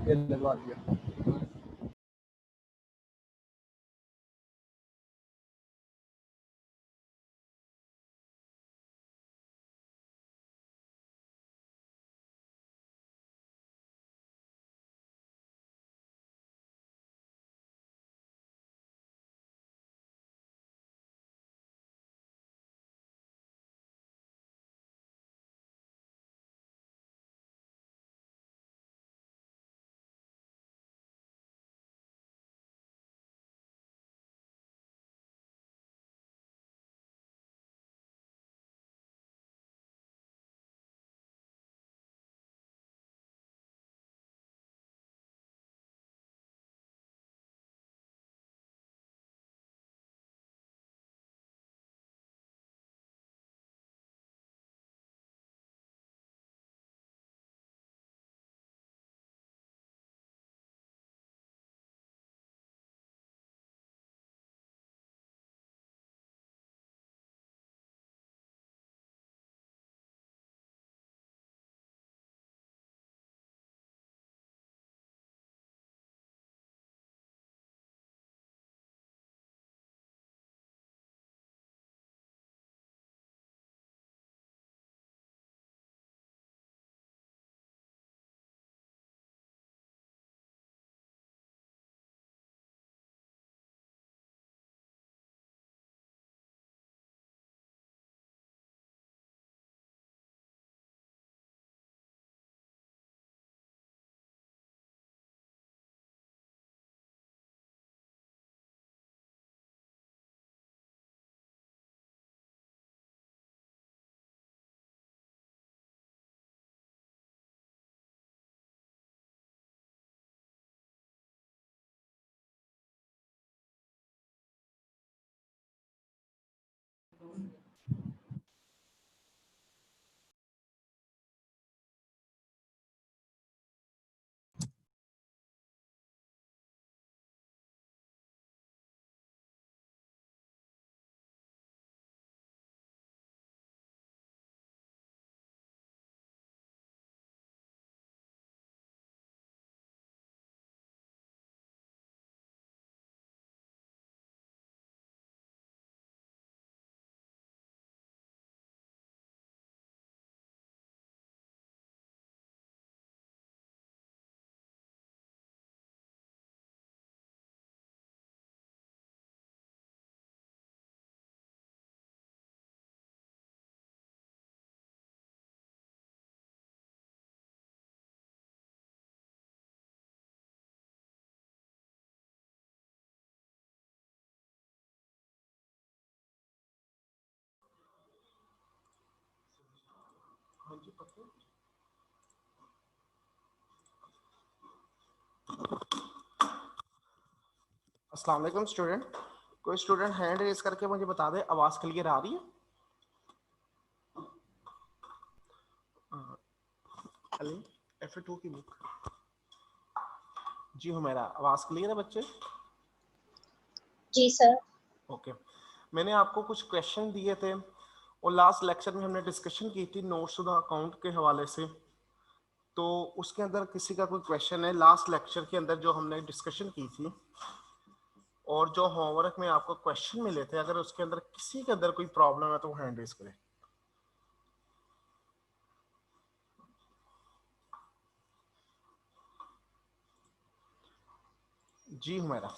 ये लगवा दिया। अस्सलाम वालेकुम स्टूडेंट। कोई स्टूडेंट हैंड रेज करके मुझे बता दे आवाज क्लियर आ रही है? अली F2 की बुक। जी हुमैरा, आवाज क्लियर है बच्चे? जी सर। ओके, मैंने आपको कुछ क्वेश्चन दिए थे और लास्ट लेक्चर में हमने डिस्कशन की थी नोट्सशुदा अकाउंट के हवाले से। तो उसके अंदर किसी का कोई क्वेश्चन है लास्ट लेक्चर के अंदर जो हमने डिस्कशन की थी और जो होमवर्क में आपको क्वेश्चन मिले थे, अगर उसके अंदर किसी के अंदर कोई प्रॉब्लम है तो वो हैंड रेज करें। जी हुमैरा।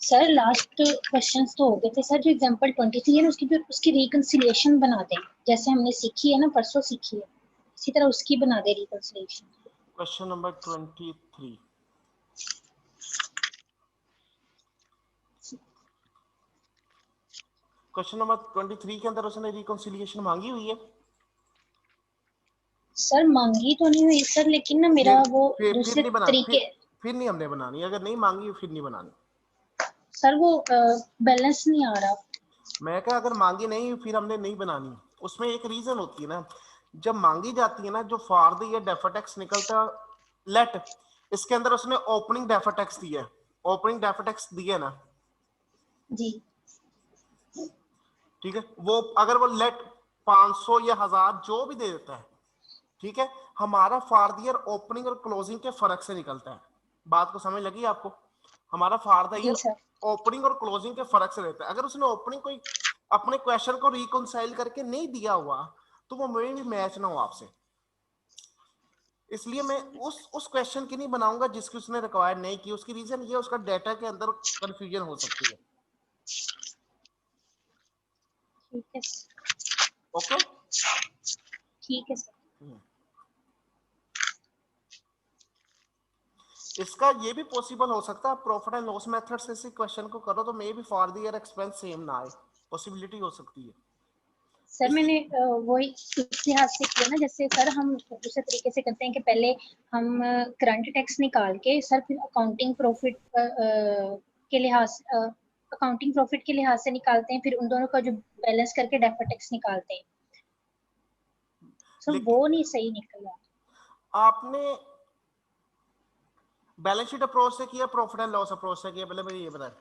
सर लास्ट क्वेश्चंस तो हो गए थे सर। जो एग्जांपल 23 है ना, उसकी रिकंसिलिएशन बना दें, जैसे हमने सीखी है ना, परसों सीखी है, इसी तरह उसकी बना दे reconciliation. Question number 23, question number 23 के अंदर उसने रिकंसिलिएशन मांगी हुई है। सर मांगी तो नहीं हुई सर, लेकिन ना मेरा वो दूसरे नहीं बना, तरीके फिर नहीं हमने बनानी, अगर नहीं मांगी फिर नहीं बनानी। सर वो बैलेंस नहीं आ रहा। मैं क्या, अगर मांगी नहीं फिर हमने नहीं बनानी। उसमें एक रीजन होती है ना, जब मांगी जाती है ना, जो फार्द या डेफाटेक्स निकलता लेट, इसके अंदर उसने ओपनिंग डेफाटेक्स दिया है, ओपनिंग डेफाटेक्स दिया ना जी ठीक है। वो अगर वो लेट 500 या 1000 जो भी दे देता है, ठीक है, हमारा फॉर द ईयर ओपनिंग और क्लोजिंग के फर्क से निकलता है। बात को समझ लगी आपको? हमारा फॉर द जी ईयर सर। ओपनिंग और क्लोजिंग के फर्क से रहता है। अगर उसने ओपनिंग कोई अपने क्वेश्चन को रिकॉन्साइल करके नहीं दिया हुआ तो वो मे भी मैच ना हो आपसे, इसलिए मैं उस क्वेश्चन की नहीं बनाऊंगा जिसकी उसने रिक्वायर नहीं की। उसकी रीजन ये उसका डेटा के अंदर कंफ्यूजन हो सकती है। ठीक है ओके, ठीक है सर। इसका ये भी पॉसिबल हो सकता है प्रॉफिट एंड लॉस मेथड से इसी क्वेश्चन को करो तो may be for the year expense same ना आए, पॉसिबिलिटी हो सकती है। सर इसी मैंने वही इस लिहाज से किया ना, जैसे सर हम दूसरे तरीके से करते हैं कि पहले हम करंट टैक्स निकाल के सर फिर अकाउंटिंग प्रॉफिट के लिहाज अकाउंटिंग प्रॉफिट के लिहाज से निकालते हैं, फिर उन दोनों का जो बैलेंस करके डेफर्ड टैक्स निकालते हैं। सर लेकिन वो नहीं सही निकला। आपने बैलेंस शीट अप्रोच से किया प्रॉफिट एंड लॉस अप्रोच से किया, पहले मुझे ये बताएं।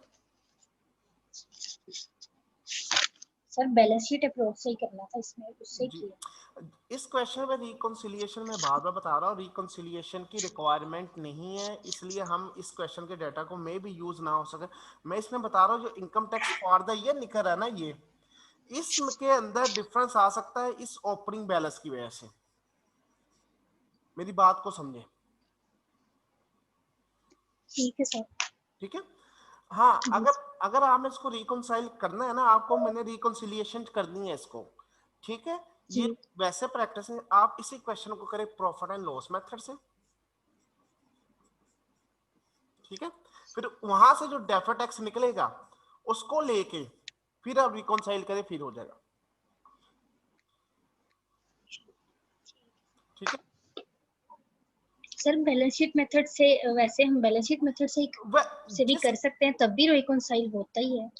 सर बैलेंस शीट अप्रोच से ही करना था, इसमें उससे जी, किया। इस क्वेश्चन में रिकॉन्सिलिएशन में बार बार बता रहा हूँ रिकॉन्सिलिएशन की रिक्वायरमेंट नहीं है, इसलिए हम इस क्वेश्चन के डाटा को मे भी यूज ना हो सके। मैं इसमें बता रहा हूँ जो income tax for the year निकल रहा है ना, ये इसके अंदर डिफरेंस आ सकता है इस ओपनिंग बैलेंस की वजह से। मेरी बात को समझे? ठीक है सर। ठीक है, हाँ, जी अगर अगर आपने इसको रिकॉन्साइल करना है ना, आपको मैंने रिकॉन्सिलिएशन करनी है इसको, ठीक है। जी। ये वैसे प्रैक्टिस है, आप इसी क्वेश्चन को करें प्रॉफिट एंड लॉस मेथड से, ठीक है। फिर वहां से जो डेफर्ड टैक्स निकलेगा उसको लेके फिर आप रिकॉन्साइल करें, फिर हो जाएगा, ठीक है। सर बैलेंस शीट मेथड से वैसे हम बैलेंस शीट मेथड से भी जिस कर सकते हैं, तब भी रिकॉन्साइल होता ही है।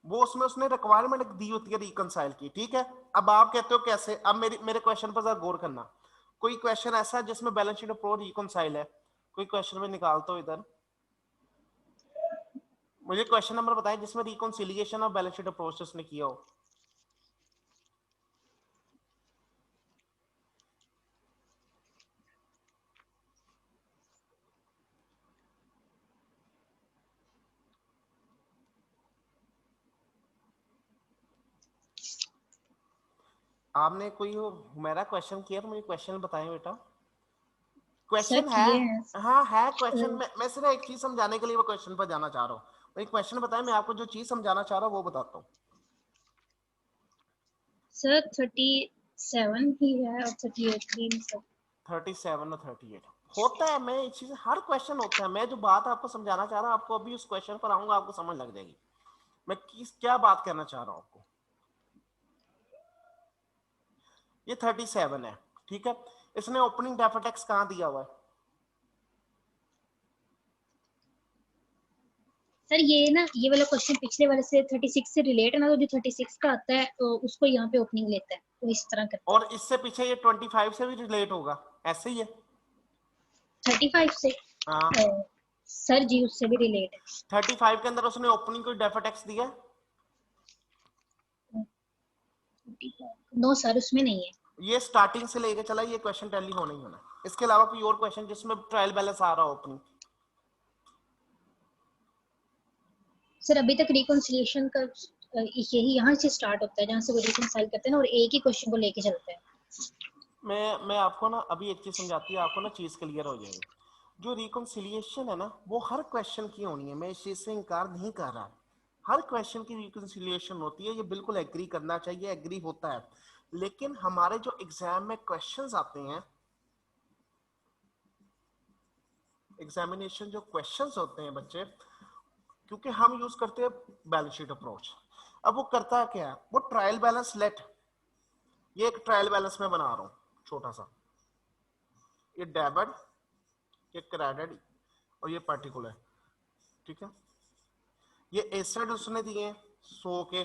वो उसमें उसने रिक्वायरमेंट दी होती है रिकॉन्साइल की, ठीक है। अब आप कहते हो कैसे, अब मेरे क्वेश्चन पर जरा गौर करना। कोई क्वेश्चन ऐसा है जिसमें बैलेंस शीट प्रो रिकॉन्साइल है, कोई क्वेश्चन में निकालता हो इधर, मुझे क्वेश्चन नंबर बताएं जिसमें रिकॉन्सिलिएशन और बैलेंस शीट अप्रोच उसने किया हो। आपने कोई मेरा क्वेश्चन किया तो मुझे क्वेश्चन बताएं बेटा। सर क्वेश्चन है, किए हैं। हाँ है क्वेश्चन। मैं सिर्फ एक चीज समझाने के लिए वो क्वेश्चन पर जाना चाह रहा हूँ। एक क्वेश्चन बताएं, मैं आपको जो चीज समझाना चाह रहा हूँ वो बताता हूँ। सर 37 ही है और 38 भी सब। 37 और 38 होता है, मैं इस चीज हर क्वेश्चन होता है। मैं जो बात आपको समझाना चाह रहा हूँ, आपको अभी उस क्वेश्चन पर आऊंगा, आपको समझ लग जाएगी मैं किस क्या बात करना चाह रहा हूँ आपको। ये 37 है, ठीक है। इसने ओपनिंग डेफर्ड टैक्स कहाँ दिया हुआ है? सर ये ना, ये वाला क्वेश्चन पिछले वाले से 36 से रिलेट है ना, तो जो 36 का आता है तो उसको यहाँ पे ओपनिंग लेता है, तो इस तरह करते और हैं। इससे पीछे ये 25 से भी रिलेट होगा, ऐसे ही है। 35 से हाँ, सर जी उससे भी रिलेट 35 के अंदर उसने ओपनिंग को डेफर्ड टैक्स दिया है। है। नो सर उसमें नहीं है। ये स्टार्टिंग से लेके चला, ये क्वेश्चन टैली होना ही होना। इसके अलावा कोई और क्वेश्चन जिसमें ट्रायल बैलेंस आ रहा हो ओपनिंग? सर अभी तक रिकॉन्सिलिएशन का यही यहाँ से स्टार्ट होता है, जहाँ से वो रिकॉन्साइल करते हैं ना, और एक ही क्वेश्चन को लेके चलते हैं। मैं आपको ना अभी एक चीज समझाती है, आपको ना चीज क्लियर हो जाएगी। जो रिकॉन्सिलिएशन है ना, वो हर क्वेश्चन की होनी है, मैं इस चीज से इनकार नहीं कर रहा। हर क्वेश्चन की रिकॉन्सिलिएशन होती है, ये बिल्कुल एग्री करना चाहिए, एग्री होता है। लेकिन हमारे जो एग्जाम में क्वेश्चंस आते हैं, एग्जामिनेशन जो क्वेश्चंस होते हैं बच्चे, क्योंकि हम यूज करते हैं बैलेंस शीट अप्रोच। अब वो करता क्या है, वो ट्रायल बैलेंस लेट, ये एक ट्रायल बैलेंस में बना रहा हूं छोटा सा, ये डेबिट, ये क्रेडिट और ये पर्टिकुलर, ठीक है। ये एसेट उसने दिए 100 के,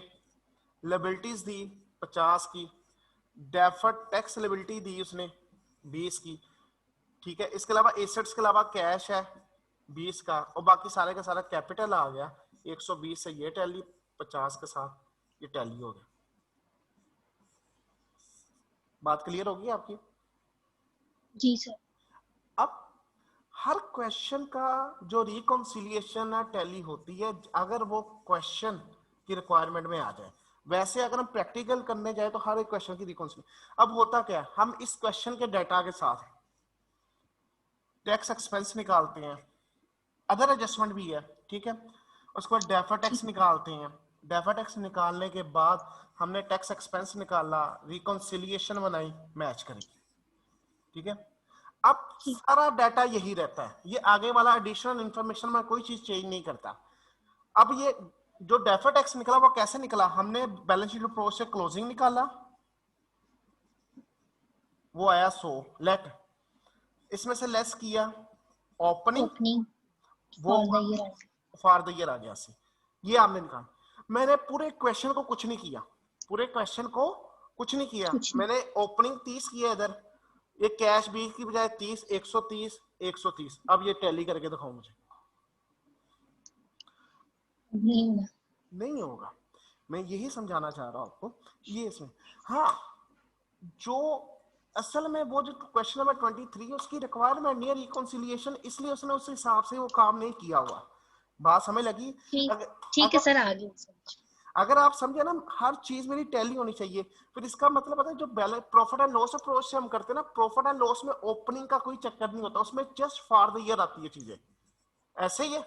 लायबिलिटीज दी 50 की, डेफर्ड टैक्स लायबिलिटी दी उसने 20 की, ठीक है। इसके अलावा एसेट्स के अलावा कैश है 20 का, और बाकी सारे का सारा कैपिटल आ गया 120 से, ये टैली 50 के साथ ये टैली हो गया। बात क्लियर होगी आपकी? जी सर। अब हर क्वेश्चन का जो रिकॉन्सिलिएशन है टैली होती है अगर वो क्वेश्चन की रिक्वायरमेंट में आ जाए। वैसे अगर हम प्रैक्टिकल करने जाए तो हर एक क्वेश्चन की रिकॉन्सिलिएशन। अब होता क्या है, हम इस क्वेश्चन के डाटा के साथ टैक्स एक्सपेंस निकालते हैं, अदर एडजस्टमेंट भी है, ठीक है। उसके बाद डेफर ठीक। टैक्स निकालते हैं। डेफर टैक्स निकालने के बाद हमने टैक्स एक्सपेंस निकाला, रिकॉन्सिलिएशन बनाई, मैच करी, ठीक है। अब ठीक। सारा डाटा यही रहता है, ये आगे वाला एडिशनल इंफॉर्मेशन में कोई चीज चेंज नहीं करता। अब ये जो डेफर टैक्स निकला वो कैसे निकला, हमने बैलेंस शीट अप्रोच से क्लोजिंग निकाला, वो आया 100 लेट, इसमें से लेस किया ओपनिंग, ओपनिंग वो for the year. For the year आ गया सी, ये आपने निकाला। मैंने पूरे क्वेश्चन को कुछ नहीं किया, पूरे क्वेश्चन को कुछ नहीं किया, कुछ मैंने ओपनिंग 30 किया इधर, ये कैश 20 की बजाय 30, 130, 130। अब ये टैली करके दिखाओ मुझे, नहीं होगा। नहीं होगा। मैं यही समझाना चाह रहा हूं आपको, ये इसमें। हाँ, जो असल में वो जो क्वेश्चन नंबर 23 है उसकी रिक्वायरमेंट नहीं है रिकॉन्सिलिएशन, इसलिए उसने उस हिसाब से वो काम नहीं किया हुआ। बात समझ लगी? ठीक। अगर ठीक है अगर सर, आगे समझ। अगर आप समझे ना, हर चीज मेरी टैली होनी चाहिए। फिर इसका मतलब पता है, जो balance profit and loss approach से हम करते हैं ना, प्रॉफिट एंड लॉस में ओपनिंग का कोई चक्कर नहीं होता, उसमें जस्ट फॉर द ईयर आती है चीजें, ऐसे ही है।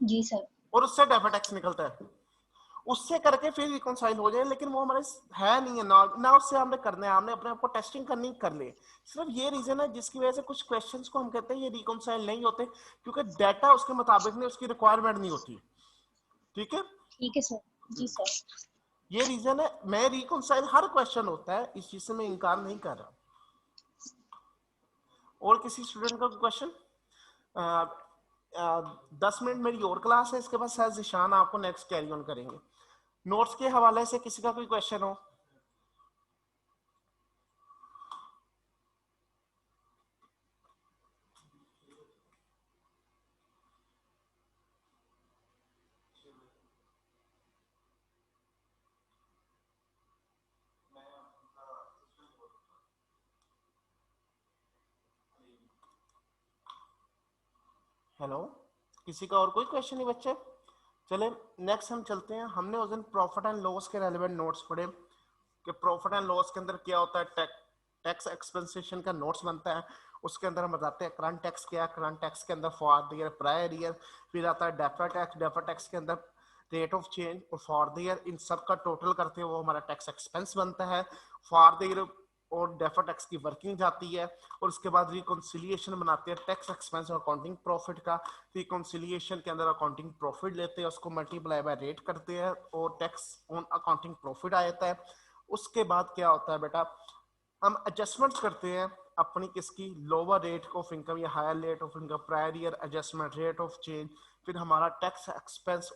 जी सर। और उससे डेबिट टैक्स निकलता है, उससे करके फिर रिकॉन्साइल हो जाए, लेकिन वो हमारे है नहीं है ना उससे हमने करना है, हमने अपने आप को टेस्टिंग करनी कर ले। सिर्फ ये रीजन है जिसकी वजह से कुछ क्वेश्चंस को हम कहते हैं ये रिकॉन्साइल नहीं होते, क्योंकि डाटा उसके मुताबिक नहीं, उसकी रिक्वायरमेंट नहीं होती, ठीक है। ठीक है सर। जी सर। ये रीजन है, मैं रिकॉन्साइल हर क्वेश्चन होता है, इस चीज से मैं इनकार नहीं कर रहा। और किसी स्टूडेंट का क्वेश्चन? 10 मिनट मेरी और क्लास है, इसके बाद शायद जिशान आपको नेक्स्ट कैरी ऑन करेंगे। नोट्स के हवाले से किसी का कोई क्वेश्चन हो? हेलो, किसी का और कोई क्वेश्चन नहीं बच्चे? चले नेक्स्ट हम चलते हैं। हमने उस दिन प्रॉफिट एंड लॉस के रेलेवेंट नोट्स पढ़े कि प्रॉफिट एंड लॉस के अंदर क्या होता है, टैक्स एक्सपेंसेशन का नोट्स बनता है, उसके अंदर हम बताते हैं करंट टैक्स क्या है, करंट टैक्स के अंदर for the year, prior year, फिर आता है डेफर्ड टैक्स, डेफर्ड टैक्स के अंदर रेट ऑफ चेंज और फॉर द ईयर, इन सब का टोटल करते हैं वो हमारा टैक्स एक्सपेंस बनता है। फॉर द ईयर और डेफर्ड टैक्स की वर्किंग जाती है, और उसके बाद रिकॉन्सिलिएशन बनाते हैं टैक्स एक्सपेंस और अकाउंटिंग प्रॉफिट का। रिकॉन्सिलिएशन के अंदर अकाउंटिंग प्रॉफिट लेते हैं, उसको मल्टीप्लाई बाय रेट करते हैं और टैक्स ऑन अकाउंटिंग प्रॉफिट आ जाता है। उसके बाद क्या होता है बेटा, हम एडजस्टमेंट करते हैं अपनी किसकी, लोअर रेट ऑफ इनकम या higher rate of income, prior year adjustment, rate of change, फिर हमारा टैक्स एक्सपेंस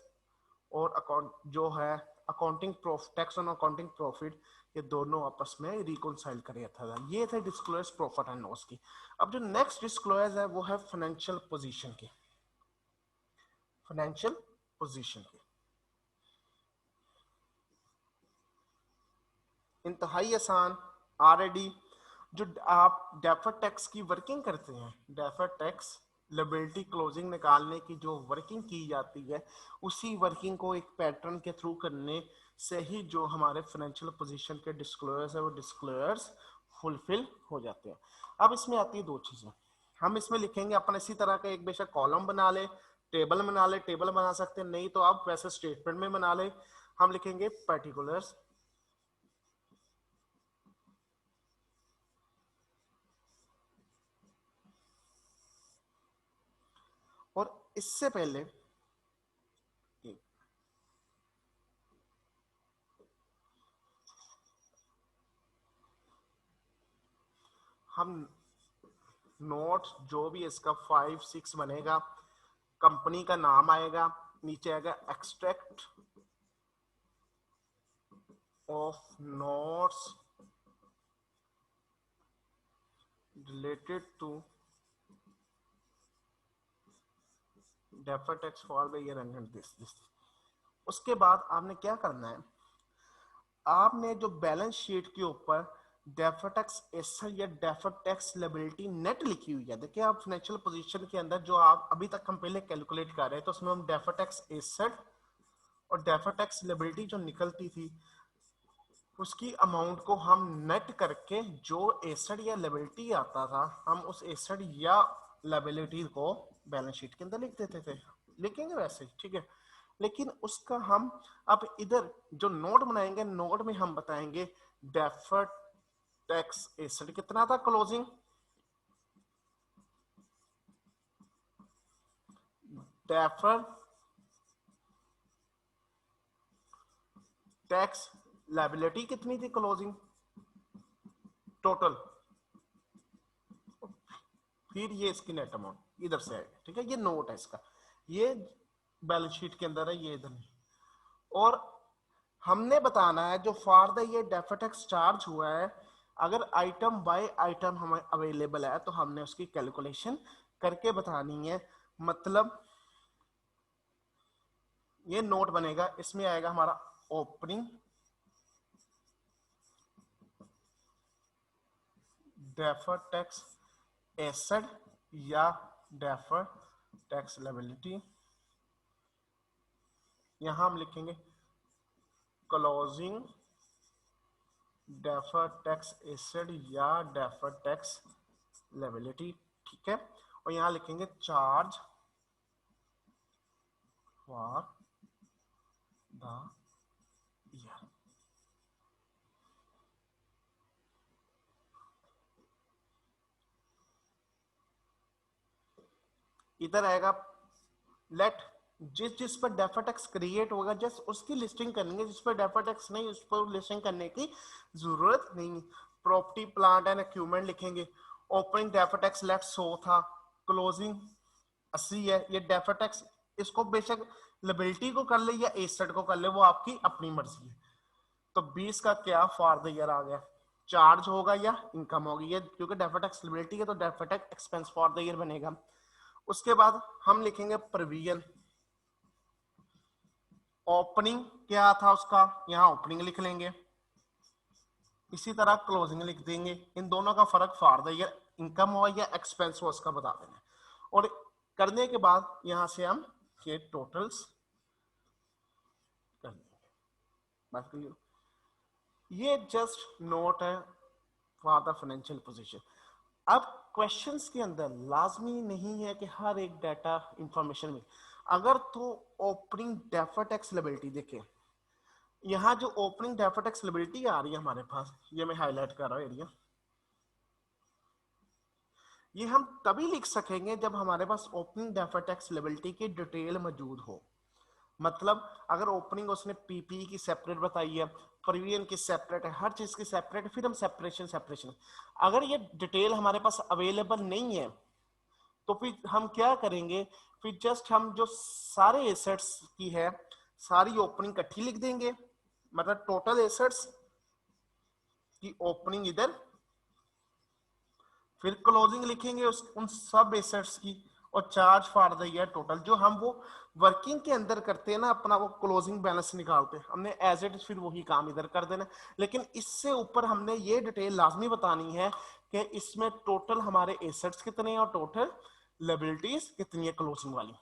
और अकाउंट जो है accounting tax on accounting profit, ये दोनों आपस में रिकॉन्साइल कर था। ये थे डिस्क्लोज प्रॉफिट एंड लॉस की। अब जो नेक्स्ट डिस्क्लोज है वो है फाइनेंशियल पोजीशन की, फाइनेंशियल पोजीशन की इंतहाई आसान। ऑलरेडी जो आप डेफर्ड टैक्स की वर्किंग करते हैं, डेफर्ड टैक्स लिबिलिटी क्लोजिंग निकालने की जो वर्किंग की जाती है, उसी वर्किंग को एक पैटर्न के थ्रू करने से ही जो हमारे फाइनेंशियल पोजीशन के डिस्क्लोजर्स है वो डिस्क्लोजर्स फुलफिल हो जाते हैं। अब इसमें आती है दो चीजें, हम इसमें लिखेंगे अपन इसी तरह का एक बेशक कॉलम बना ले, टेबल बना ले, टेबल बना सकते हैं, नहीं तो आप वैसे स्टेटमेंट में बना ले। हम लिखेंगे पर्टिकुलर्स, और इससे पहले हम नोट जो भी इसका 5 6 बनेगा, कंपनी का नाम आएगा, नीचे आएगा extract of notes related to deferred tax for the year ended this. उसके बाद आपने क्या करना है, आपने जो बैलेंस शीट के ऊपर डेफर्ड टैक्स एसेट या डेफर्ड टैक्स लायबिलिटी नेट लिखी हुई है। देखिए आप फाइनेंशियल पोजीशन के अंदर जो आप अभी तक हम पहले कैलकुलेट कर रहे हैं, तो उसमें हम डेफर्ड टैक्स एसेट और डेफर्ड टैक्स लायबिलिटी जो निकलती थी उसकी अमाउंट को हम नेट करके जो एसेट या लायबिलिटी आता था, हम उस एसेट या लायबिलिटी को बैलेंस शीट के अंदर लिख देते थे। लिखेंगे वैसे, ठीक है। लेकिन उसका हम अब इधर जो नोट बनाएंगे, नोट में हम बताएंगे डेफर्ड टैक्स एसेट कितना था क्लोजिंग, डेफर्ड टैक्स लायबिलिटी कितनी थी क्लोजिंग टोटल, फिर ये इसकी नेट अमाउंट इधर से आएगा, ठीक है। ये नोट है इसका, ये बैलेंस शीट के अंदर है, ये इधर नहीं। और हमने बताना है जो फॉर द ये डेफर्ड टैक्स चार्ज हुआ है, अगर आइटम बाय आइटम हमें अवेलेबल है तो हमने उसकी कैलकुलेशन करके बतानी है। मतलब ये नोट बनेगा, इसमें आएगा हमारा ओपनिंग डेफर्ड टैक्स एसेट या डेफर्ड टैक्स लायबिलिटी। यहां हम लिखेंगे क्लोजिंग डेफर्ड टैक्स एसेट या डेफर्ड टैक्स लायबिलिटी, ठीक है। और यहां लिखेंगे चार्ज फॉर द ईयर। इधर आएगा लेट जिस जिस पर डेफर्ड टैक्स क्रिएट होगा जस्ट उसकी लिस्टिंग करनी है, जिस पर डेफर्ड टैक्स नहीं उस पर लिस्टिंग करने की जरूरत नहीं। प्रॉपर्टी प्लांट एंड इक्विपमेंट लिखेंगे, ओपनिंग डेफर्ड टैक्स लेट 100 था, क्लोजिंग 80 है, ये डेफर्ड टैक्स, इसको बेशक लायबिलिटी को कर ले या एसेट को कर ले, वो आपकी अपनी मर्जी है। तो 20 का क्या फॉर द ईयर आ गया, चार्ज होगा या इनकम होगी, ये क्योंकि डेफर्ड टैक्स लायबिलिटी है तो deferred tax expense for the year बनेगा। उसके बाद हम लिखेंगे प्रोविजन, ओपनिंग क्या था उसका, यहां ओपनिंग लिख लेंगे, इसी तरह क्लोजिंग लिख देंगे। इन दोनों का फर्क फॉर द ईयर इनकम हो या एक्सपेंस हो उसका बता देना। और करने के बाद यहां से हम ये टोटल्स कर देंगे। बात क्लियर, ये जस्ट नोट है फॉर द फाइनेंशियल पोजीशन। अब क्वेश्चंस के अंदर लाजमी नहीं है कि हर एक डाटा इंफॉर्मेशन में, अगर तो ओपनिंग डेफर्ड टैक्स लायबिलिटी देखें, यहां जो ओपनिंग डेफर्ड टैक्स लायबिलिटी आ रही है हमारे पास, ये मैं हाईलाइट कर रहा हूं एरिया, ये हम तभी लिख सकेंगे जब हमारे पास ओपनिंग डेफर्ड टैक्स लायबिलिटी की डिटेल मौजूद हो। मतलब अगर ओपनिंग उसने पीपी की सेपरेट बताई है, प्रीवियन की सेपरेट है, हर चीज की सेपरेट, फिर हम सेपरेशन। अगर ये डिटेल हमारे पास अवेलेबल नहीं है तो फिर हम क्या करेंगे, फिर जस्ट हम जो सारे एसेट्स की है सारी ओपनिंग इकट्ठी लिख देंगे, मतलब टोटल एसेट्स की ओपनिंग इधर, फिर क्लोजिंग लिखेंगे उन सब एसेट्स की, और charge for the year total, जो हम वो वर्किंग के अंदर करते हैं ना अपना, वो क्लोजिंग बैलेंस निकालते हैं, हमने एज इट फिर वही काम इधर कर देना। लेकिन इससे ऊपर हमने ये डिटेल लाजमी बतानी है कि इसमें टोटल हमारे एसेट्स कितने हैं और टोटल लायबिलिटीज कितनी है क्लोजिंग वाली।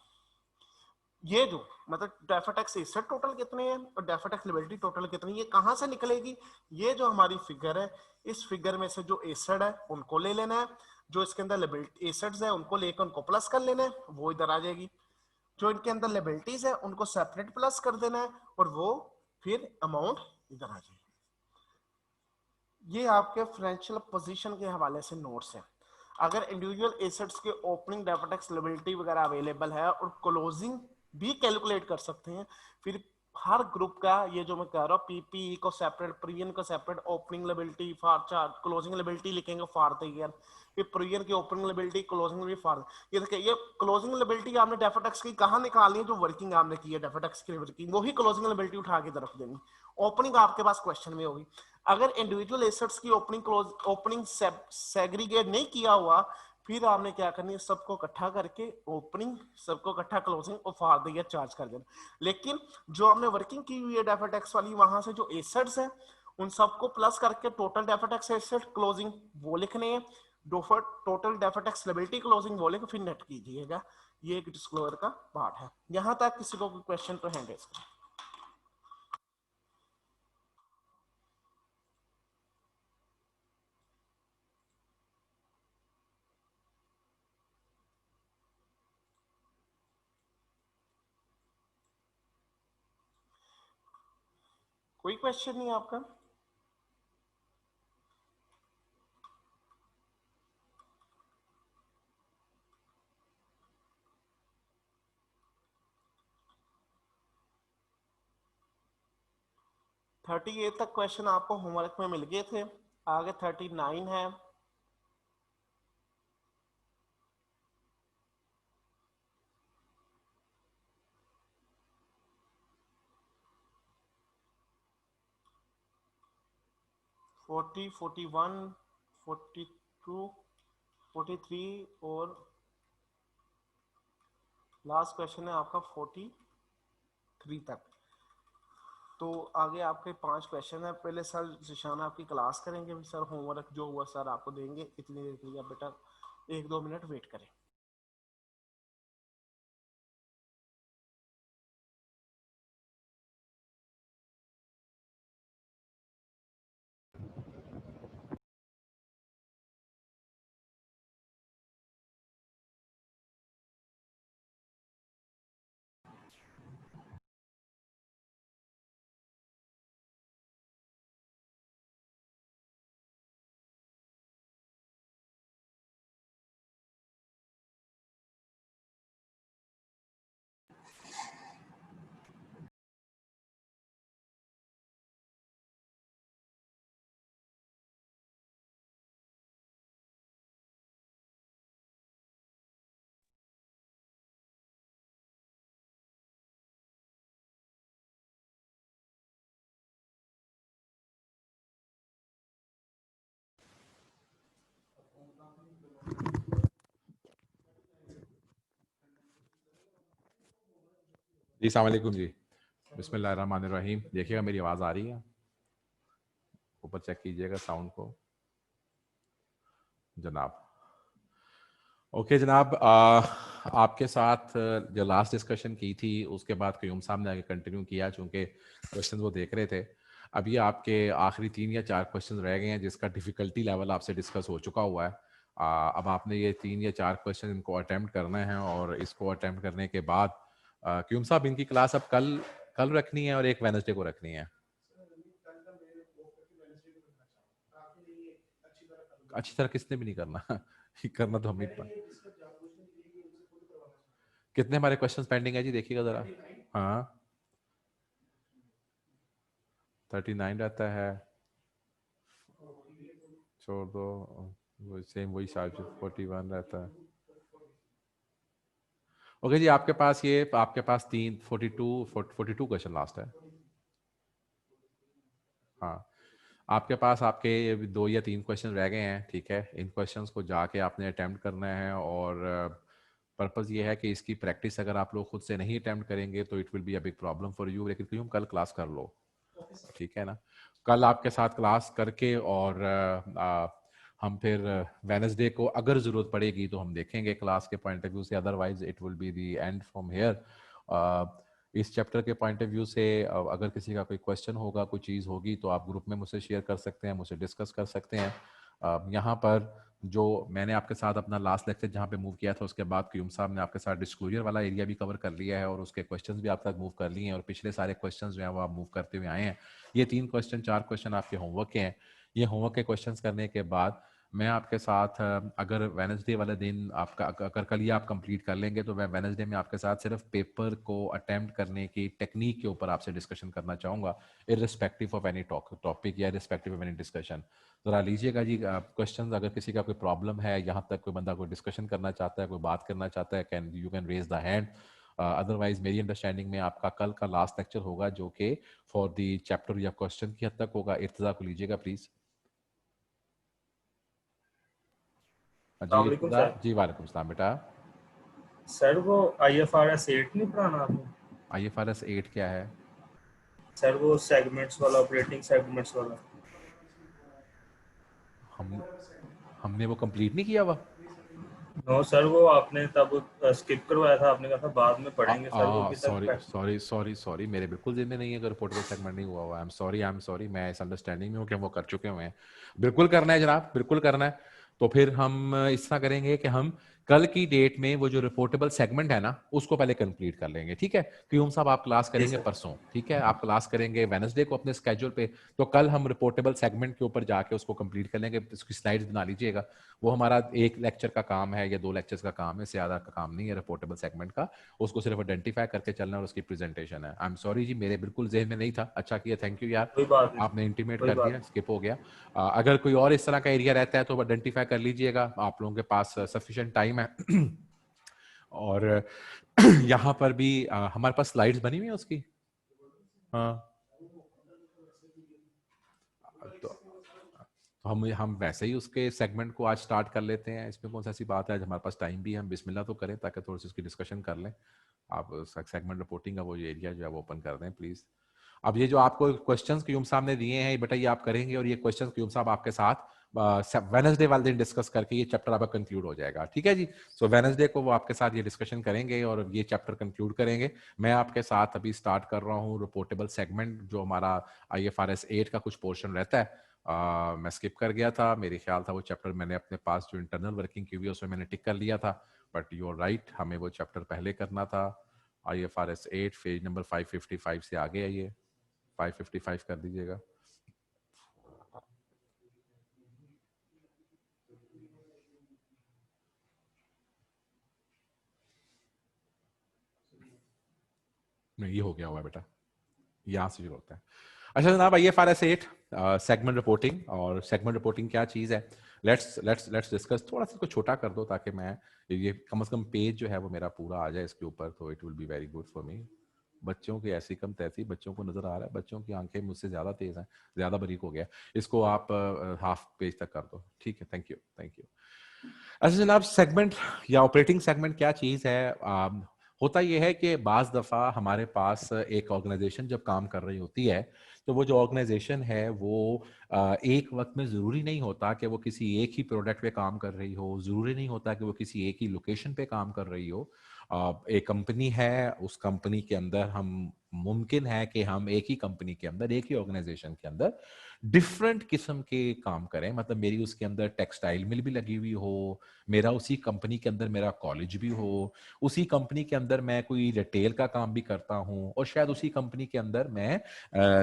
ये जो मतलब डेफर्ड टैक्स एसेट टोटल कितने हैं और डेफर्ड टैक्स लायबिलिटी टोटल कितनी है, ये कहां से निकलेगी, ये जो हमारी फिगर है, इस फिगर में से जो एसेट है उनको ले लेना है, जो इसके अंदर लायबिलिटी एसेट्स है उनको लेकर उनको प्लस कर लेना है, वो इधर आ जाएगी। जो इनके अंदर लायबिलिटीज है उनको सेपरेट प्लस कर देना है और वो फिर अमाउंट इधर आ जाएगी। ये आपके फाइनेंशियल पोजीशन के हवाले से नोट्स हैं। अगर इंडिविजुअल एसेट्स के ओपनिंग डेफर्ड टैक्स लायबिलिटी वगैरह अवेलेबल है और क्लोजिंग भी कैलकुलेट कर सकते हैं, फिर हर ग्रुप का ये जो मैं कह रहा हूँ पीपी को सेपरेट, प्रीवियन को separate, opening liability for charge, closing liability लिखेंगे फॉर द ईयर, फिर प्रीवियन की ओपनिंग लायबिलिटी, क्लोजिंग भी फॉर, ये देखिए ये क्लोजिंग लायबिलिटी आपने डेफर्ड टैक्स की कहाँ निकालनी है, जो वर्किंग आपने की है डेफर्ड टैक्स की वर्किंग, वही क्लोजिंग लायबिलिटी उठा के तरफ देनी, ओपनिंग आपके पास क्वेश्चन में होगी। अगर इंडिविजुअल एसेट्स की ओपनिंग सेग्रीगेट नहीं किया हुआ, फिर आपने क्या करनी है, सबको इकट्ठा करके ओपनिंग, सबको इकट्ठा क्लोजिंग और फॉर द ईयर चार्ज कर देना। लेकिन जो हमने वर्किंग की हुई है डेफर्ड टैक्स वाली, वहां से जो एसेट्स है उन सबको प्लस करके total deferred tax asset closing वो लिखने हैं, total deferred tax liability closing वो लिख फिर नेट कीजिएगा। ये एक डिस्क्लोजर का पार्ट है। यहां तक किसी को कोई क्वेश्चन तो हैंड रेज करें। कोई क्वेश्चन नहीं आपका? थर्टी एट तक क्वेश्चन आपको होमवर्क में मिल गए थे, आगे 39 है। फोर्टी, 41, 42, 43 और लास्ट क्वेश्चन है आपका 43 तक। तो आगे आपके 5 क्वेश्चन है। पहले सर जिशान आपकी क्लास करेंगे, फिर सर होमवर्क जो हुआ सर आपको देंगे। इतनी देर के लिए आप बेटा 1-2 मिनट वेट करें। जी अस्सलाम वालेकुम जी। बिस्मिल्लाहिर्रहमानिर्रहीम। देखिएगा मेरी आवाज़ आ रही है? ऊपर चेक कीजिएगा साउंड को जनाब। ओके जनाब, आपके साथ जो लास्ट डिस्कशन की थी उसके बाद क्यूम साहब ने आगे कंटिन्यू किया, चूँकि क्वेश्चन वो देख रहे थे। अब ये आपके आखिरी 3 या 4 क्वेश्चन रह गए हैं जिसका डिफ़िकल्टी लेवल आपसे डिस्कस हो चुका हुआ है। अब आपने ये 3 या 4 क्वेश्चन इनको अटेम्प्ट करना है और इसको अटेम्प्ट करने के बाद क्यूम साहब इनकी क्लास अब कल रखनी है और एक वेडनेसडे को रखनी है। अच्छी तरह किसने भी नहीं करना करना तो हम ही पर। कितने हमारे क्वेश्चंस पेंडिंग है जी, देखिएगा जरा। हाँ 39 रहता है, छोड़ दो, वो सेम वही शायद 41 रहता है। ओके जी, आपके पास 42 क्वेश्चन लास्ट है। हाँ आपके पास आपके 2 या 3 क्वेश्चन रह गए हैं, ठीक है। इन क्वेश्चंस को जाके आपने अटेम्प्ट करना है और पर्पज़ ये है कि इसकी प्रैक्टिस अगर आप लोग खुद से नहीं अटेम्प्ट करेंगे तो it will be a big problem for you. लेकिन क्यों कल क्लास कर लो, ठीक है ना। कल आपके साथ क्लास करके और हम फिर वेडनेसडे को अगर ज़रूरत पड़ेगी तो हम देखेंगे क्लास के पॉइंट ऑफ व्यू से, otherwise it will be the and from here. इस चैप्टर के पॉइंट ऑफ व्यू से अगर किसी का कोई क्वेश्चन होगा, कोई चीज़ होगी तो आप ग्रुप में मुझसे शेयर कर सकते हैं, मुझसे डिस्कस कर सकते हैं। यहाँ पर जो मैंने आपके साथ अपना लास्ट लेक्चर जहाँ पे मूव किया था उसके बाद क्यूम साहब ने आपके साथ डिस्क्लोजर वाला एरिया भी कवर कर लिया है और उसके क्वेश्चंस भी आपके साथ मूव कर लिए हैं और पिछले सारे क्वेश्चंस जो हैं वो आप मूव करते हुए आए हैं। ये 3 क्वेश्चन 4 क्वेश्चन आपके होमवर्क के हैं। ये होमवर्क के क्वेश्चंस करने के बाद मैं आपके साथ अगर वेडनेसडे वाले दिन आपका अगर कल ये आप कंप्लीट कर लेंगे तो मैं वेडनेसडे में आपके साथ सिर्फ पेपर को अटेम्प्ट करने की टेक्निक के ऊपर आपसे डिस्कशन करना चाहूँगा, इररिस्पेक्टिव ऑफ एनी टॉपिक या इररिस्पेक्टिव ऑफ एनी डिस्कशन। ज़रा लीजिएगा जी क्वेश्चन। अगर किसी का कोई प्रॉब्लम है, यहाँ तक कोई बंदा कोई डिस्कशन करना चाहता है, कोई बात करना चाहता है, you can raise the hand. Otherwise मेरी अंडरस्टैंडिंग में आपका कल का लास्ट लेक्चर होगा जो कि फॉर दी चैप्टर या क्वेश्चन की हद तक होगा। इर्तज़ा को लीजिएगा प्लीज़। जी इर्तज़ा जी, वालेकुम सलाम बेटा। सर वो IFRS 8 नहीं पढ़ाना आपने? IFRS 8 क्या है? सर वो सेगमेंट्स वाला, ऑपरेटिंग सेगमेंट्स वाला। हमने वो कंप्लीट नहीं किया हुआ। नो सर, वो आपने तब स्किप करवाया था, आपने कहा था बाद में पढ़ेंगे सर, वो अभी सॉरी तक। सॉरी सॉरी सॉरी, मेरे बिल्कुल जिम्मे नहीं है अगर रिपोर्टेबल सेगमेंट नहीं हुआ हुआ। आई एम सॉरी, मैं इस अंडरस्टैंडिंग में हूँ कि हम वो कर चुके हुए हैं। बिल्कुल करना है जनाब, बिल्कुल करना है। तो फिर हम इस तरह करेंगे कि हम कल की डेट में वो जो रिपोर्टेबल सेगमेंट है ना उसको पहले कंप्लीट कर लेंगे, ठीक है। क्यों साहब आप क्लास जी करेंगे सर। परसों, ठीक है, आप क्लास करेंगे वेडनेसडे को अपने स्केड्यूल पे। तो कल हम रिपोर्टेबल सेगमेंट के ऊपर जाके उसको कंप्लीट कर लेंगे, उसकी स्लाइड्स बना लीजिएगा। वो हमारा एक लेक्चर का काम है या 2 लेक्चर्स का काम है, इससे ज्यादा का काम नहीं है रिपोर्टेबल सेगमेंट का। उसको सिर्फ आइडेंटिफाई करके चलना और उसकी प्रेजेंटेशन है। आई एम सॉरी जी, मेरे बिल्कुल जेहन में नहीं था। अच्छा किया, थैंक यू यार, कोई बात नहीं, आपने इंटीमेट कोई कर बात दिया, स्किप हो गया। अगर कोई और इस तरह का एरिया रहता है तो आइडेंटिफाई कर लीजिएगा, आप लोगों के पास सफिशिएंट टाइम है। और यहाँ पर भी हमारे पास स्लाइड्स बनी हुई है उसकी। हाँ, तो हम वैसे ही उसके सेगमेंट को आज स्टार्ट कर लेते हैं। इसमें कौन सी ऐसी बात है, आज हमारे पास टाइम भी है, हम बिस्मिल्लाह तो करें ताकि थोड़ी सी उसकी डिस्कशन कर लें। आप सेगमेंट रिपोर्टिंग का वो जो एरिया जो है वो ओपन कर दें प्लीज। अब ये जो आपको क्वेश्चंस क्यूम साहब ने दिए हैं बेटा, ये आप करेंगे और ये क्वेश्चंस क्यूम साहब आपके साथ वेडनेसडे वाले दिन डिस्कस करके ये चैप्टर आपका कंक्लूड हो जाएगा, ठीक है जी। सो वेडनेसडे को वो आपके साथ ये डिस्कशन करेंगे और ये चैप्टर कंक्लूड करेंगे। मैं आपके साथ अभी स्टार्ट कर रहा हूँ रिपोर्टेबल सेगमेंट, जो हमारा IFRS 8 का कुछ पोर्शन रहता है। मैं स्किप कर गया था, मेरे ख्याल था वो चैप्टर मैंने अपने पास जो इंटरनल वर्किंग की हुई है उसमें मैंने टिक कर लिया था, बट यू आर राइट, हमें वो चैप्टर पहले करना था। IFRS 8 पेज नंबर 555 से आगे है, ये 555 कर दीजिएगा। नहीं, ये हो गया हुआ है बेटा, यहाँ से शुरू होता है। अच्छा जनाब, IFRS 8 सेगमेंट रिपोर्टिंग, और सेगमेंट रिपोर्टिंग क्या चीज़ है, लेट्स डिस्कस। थोड़ा सा इसको छोटा कर दो ताकि मैं ये कम से कम पेज जो है वो मेरा पूरा आ जाए इसके ऊपर, तो it will be very good for me. बच्चों की ऐसी कम तैसी, बच्चों को नजर आ रहा है, बच्चों की आंखें मुझसे ज्यादा तेज हैं, ज्यादा बारीक हो गया। इसको आप हाफ पेज तक कर दो, ठीक है, थैंक यू थैंक यू। अच्छा जनाब, सेगमेंट या ऑपरेटिंग सेगमेंट क्या चीज़ है। होता यह है कि बाज़ दफ़ा हमारे पास एक ऑर्गेनाइजेशन जब काम कर रही होती है, तो वो जो ऑर्गेनाइजेशन है वो एक वक्त में ज़रूरी नहीं होता कि वो किसी एक ही प्रोडक्ट पे काम कर रही हो, ज़रूरी नहीं होता कि वो किसी एक ही लोकेशन पे काम कर रही हो। एक कंपनी है, उस कंपनी के अंदर हम मुमकिन है कि हम एक ही कंपनी के अंदर, एक ही ऑर्गेनाइजेशन के अंदर डिफरेंट किस्म के काम करें। मतलब मेरी उसके अंदर टेक्सटाइल मिल भी लगी हुई हो, मेरा उसी कंपनी के अंदर मेरा कॉलेज भी हो, उसी कंपनी के अंदर मैं कोई रिटेल का काम भी करता हूं, और शायद उसी कंपनी के अंदर मैं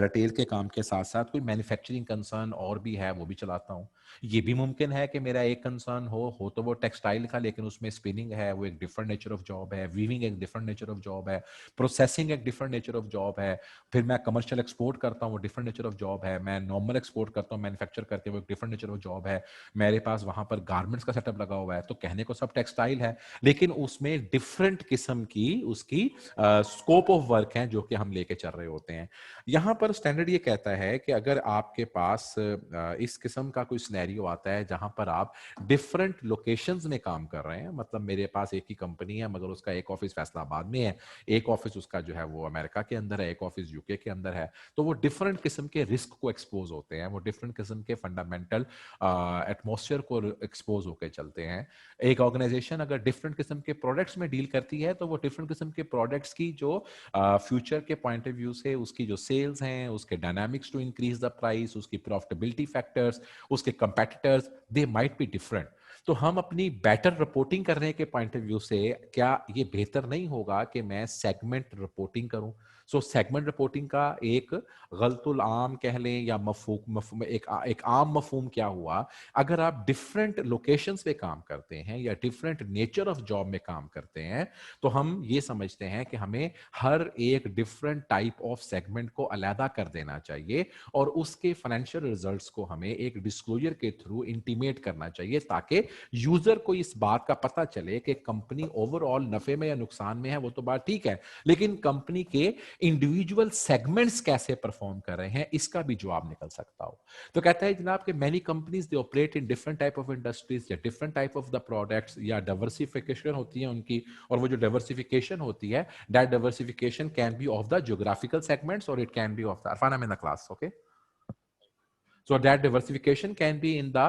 रिटेल के काम के साथ साथ कोई मैन्युफैक्चरिंग कंसर्न और भी है वो भी चलाता हूं। ये भी मुमकिन है कि मेरा एक कंसर्न हो तो वो टेक्सटाइल का, लेकिन उसमें स्पिनिंग है, वो एक डिफरेंट नेचर ऑफ जॉब है, वीविंग एक डिफरेंट नेचर ऑफ जॉब है, प्रोसेसिंग एक डिफरेंट नेचर ऑफ जॉब है, फिर मैं कमर्शियल एक्सपोर्ट करता हूँ, डिफरेंट नेचर ऑफ जॉब है, मैं नॉर्मल एक्सपोर्ट करता हूँ मैन्युफैक्चर करके, वो एक डिफरेंट नेचर ऑफ जॉब है, मेरे पास वहां पर गारमेंट्स का सेटअप लगा हुआ है। तो कहने को सब टेक्सटाइल है, लेकिन उसमें डिफरेंट किस्म की उसकी स्कोप ऑफ वर्क है जो कि हम लेके चल रहे होते हैं। यहाँ पर स्टैंडर्ड ये कहता है कि अगर आपके पास इस किस्म का कोई सिनेरियो आता है जहां पर आप डिफरेंट लोकेशंस में काम कर रहे हैं, मतलब मेरे पास एक ही कंपनी है मगर उसका एक ऑफिस फैसलाबाद में है, एक ऑफिस उसका जो है वो अमेरिका के अंदर है, एक ऑफिस यूके के अंदर है, तो वो डिफरेंट किस्म के रिस्क को एक्सपोज होते हैं, वो डिफरेंट किस्म के फंडामेंटल एटमॉस्फेयर को एक्सपोज होकर चलते हैं। एक ऑर्गेनाइजेशन अगर डिफरेंट किस्म के प्रोडक्ट्स में डील करती है तो वो डिफरेंट किस्म के प्रोडक्ट्स की जो फ्यूचर के पॉइंट ऑफ व्यू से उसकी जो सेल्स हैं, उसके dynamics to increase the price, उसकी प्रॉफिटेबिलिटी फैक्टर्स, उसके competitors, they might be different. तो हम अपनी बेटर रिपोर्टिंग करने के पॉइंट ऑफ व्यू से क्या ये बेहतर नहीं होगा कि मैं सेगमेंट रिपोर्टिंग करूं। सो सेगमेंट रिपोर्टिंग का एक गलतुल आम कह लें या मफहूम एक आम मफहूम क्या हुआ, अगर आप डिफरेंट लोकेशंस पे काम करते हैं या डिफरेंट नेचर ऑफ जॉब में काम करते हैं तो हम ये समझते हैं कि हमें हर एक डिफरेंट टाइप ऑफ सेगमेंट को अलहदा कर देना चाहिए और उसके फाइनेंशियल रिजल्ट्स को हमें एक डिस्क्लोजर के थ्रू इंटीमेट करना चाहिए ताकि यूजर को इस बात का पता चले कि कंपनी ओवरऑल नफे में या नुकसान में है, वो तो बात ठीक है, लेकिन कंपनी के इंडिविजुअल सेगमेंट्स कैसे परफॉर्म कर रहे हैं इसका भी जवाब निकल सकता हो। तो कहता है जनाब कि many companies they operate in different type of industries या different type of the products, या डाइवर्सिफिकेशन होती है उनकी, और वो जो डाइवर्सिफिकेशन होती है, that diversification can be of the geographical segments और it can be of the Arfan in the class, okay. So that diversification can be in the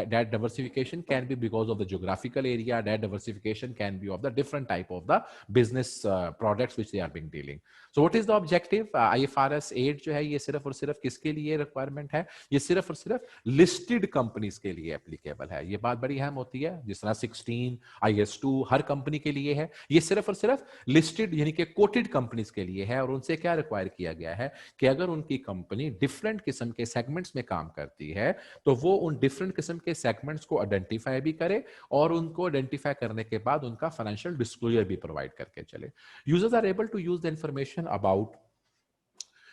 that diversification can be because of the geographical area. That diversification can be of the different type of the business products which they are being dealing. So what is the objective? IFRS 8 जो है ये सिर्फ और सिर्फ किसके लिए requirement है? ये सिर्फ और सिर्फ लिस्टेड कंपनीज के लिए एप्लीकेबल है। ये बात बड़ी अहम होती है। जिस तरह 16 IS2 हर कंपनी के लिए है, ये सिर्फ और सिर्फ लिस्टेड यानी कि कोटेड कंपनीज के लिए है। और उनसे क्या रिक्वायर किया गया है कि अगर उनकी कंपनी डिफरेंट किस्म के सेगमेंट्स में काम करती है तो वो उन डिफरेंट किस्म के सेगमेंट्स को आइडेंटिफाई भी करे और उनको आइडेंटिफाई करने के बाद उनका फाइनेंशियल डिस्क्लोजर भी प्रोवाइड करके चले। Users are able to use the information about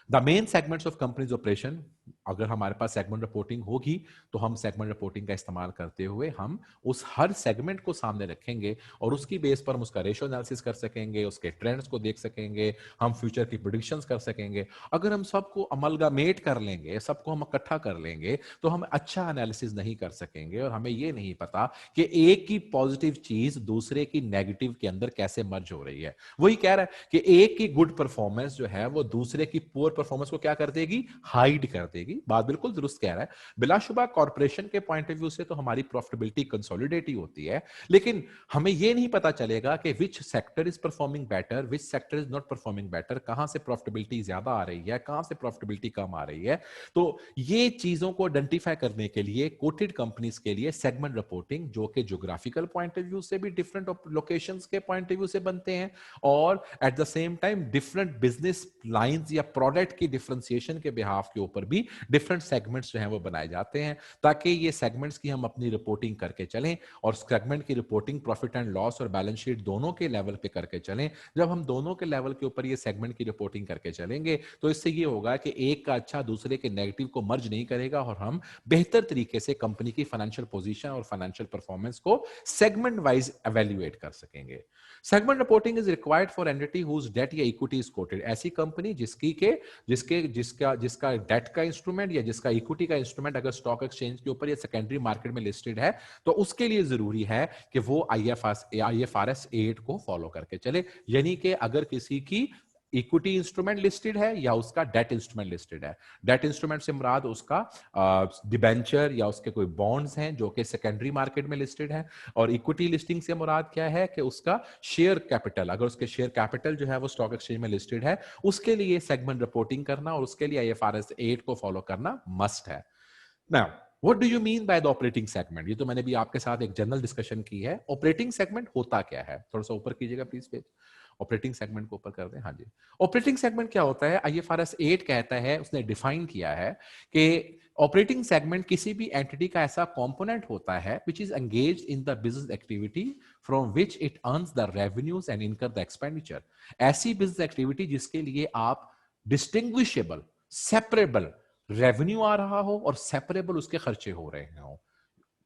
the main segments of companies operation. अगर हमारे पास सेगमेंट रिपोर्टिंग होगी तो हम सेगमेंट रिपोर्टिंग का इस्तेमाल करते हुए हम उस हर सेगमेंट को सामने रखेंगे और उसकी बेस पर हम उसका रेशियो एनालिसिस कर सकेंगे, उसके ट्रेंड्स को देख सकेंगे, हम फ्यूचर की प्रेडिक्शंस कर सकेंगे। अगर हम सबको अमलगामेट कर लेंगे, सबको हम इकट्ठा कर लेंगे तो हम अच्छा एनालिसिस नहीं कर सकेंगे और हमें यह नहीं पता कि एक की पॉजिटिव चीज दूसरे की नेगेटिव के अंदर कैसे मर्ज हो रही है। वही कह रहा है कि एक की गुड परफॉर्मेंस जो है वो दूसरे की पुअर परफॉर्मेंस को क्या कर देगी? हाइड कर देगी। बात बिल्कुल दुरुस्त कह रहा है। बिलाशुबा कॉर्पोरेशन के पॉइंट ऑफ व्यू से तो हमारी प्रॉफिटेबिलिटी कंसोलिडेट ही होती है, लेकिन हमें यह नहीं पता चलेगा कि which sector is performing better, which sector is not performing better, कहां से प्रॉफिटेबिलिटी ज्यादा आ रही है, कहां से प्रॉफिटेबिलिटी कम आ रही है। तो ये चीजों को आइडेंटिफाई करने के लिए कोटेड कंपनीज के लिए सेगमेंट रिपोर्टिंग, जो कि ज्योग्राफिकल पॉइंट ऑफ व्यू से भी डिफरेंट लोकेशंस के पॉइंट ऑफ व्यू से बनते हैं और at the same time different business lines या प्रोडक्ट की डिफरेंशिएशन के बिहाफ के ऊपर भी डिफरेंट सेगमेंट्स जो हैं वो बनाए जाते हैं, ताकि ये सेगमेंट्स की हम अपनी रिपोर्टिंग करके चलें और सेगमेंट की रिपोर्टिंग प्रॉफिट एंड लॉस और बैलेंस शीट दोनों के लेवल पे करके चलें। जब हम दोनों के लेवल के ऊपर ये सेगमेंट की रिपोर्टिंग करके चलेंगे तो इससे ये होगा कि एक का अच्छा दूसरे के नेगेटिव को मर्ज नहीं करेगा और हम बेहतर तरीके से कंपनी की फाइनेंशियल पोजीशन और फाइनेंशियल परफॉर्मेंस को सेगमेंट वाइज एवेल्युएट कर सकेंगे। Segment reporting is required for entity whose debt या इक्विटी इज कोटेड। ऐसी कंपनी जिसका डेट का इंस्ट्रूमेंट या जिसका इक्विटी का इंस्ट्रूमेंट अगर स्टॉक एक्सचेंज के ऊपर या सेकेंडरी मार्केट में लिस्टेड है तो उसके लिए जरूरी है कि वो IFRS 8 को फॉलो करके चले। यानी कि अगर किसी की इक्विटी इंस्ट्रूमेंट लिस्टेड है या उसका डेट इंस्ट्रूमेंट लिस्टेड है, डेट इंस्ट्रूमेंट से मुराद उसका डिबेंचर या उसके कोई बॉन्ड्स हैं जो कि सेकेंडरी मार्केट में लिस्टेड है, और इक्विटी लिस्टिंग से मुराद क्या है कि उसका शेयर कैपिटल, अगर उसके शेयर कैपिटल जो है वो स्टॉक एक्सचेंज में लिस्टेड है, उसके लिए सेगमेंट रिपोर्टिंग करना और उसके लिए IFRS 8 को फॉलो करना मस्ट है। Now what do you mean by the operating segment? ये तो मैंने भी आपके साथ एक जनरल डिस्कशन की है। ऑपरेटिंग सेगमेंट होता क्या है? थोड़ा सा ऊपर कीजिएगा प्लीज पेज, ऑपरेटिंग सेगमेंट को ऊपर कर दें। हाँ जी, ऑपरेटिंग सेगमेंट क्या होता है? IFRS 8 कहता है, उसने डिफाइन किया है कि ऑपरेटिंग सेगमेंट किसी भी एंटिटी का ऐसा कंपोनेंट होता है which is engaged in the business activity from which it earns the revenues and incur the expenditure। ऐसी बिजनेस एक्टिविटी जिसके लिए आप डिस्टिंग्विशेबल, सेपरेबल रेवेन्यू आ रहा हो और सेपरेबल उसके खर्चे हो रहे हो।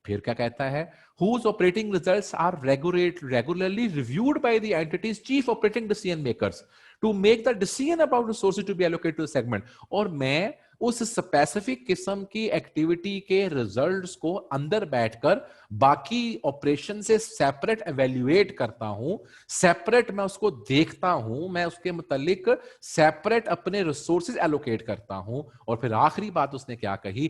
फिर क्या कहता है? whose operating results are regularly reviewed by the entity's chief operating decision makers to make the decision about resources to be allocated to the segment। और मैं उस स्पेसिफिक किस्म की एक्टिविटी के रिजल्ट्स को अंदर बैठकर बाकी ऑपरेशन से सेपरेट एवेल्युएट करता हूं, सेपरेट मैं उसको देखता हूं, मैं उसके मुतालिक सेपरेट अपने रिसोर्सेज एलोकेट करता हूं। और फिर आखिरी बात उसने क्या कही?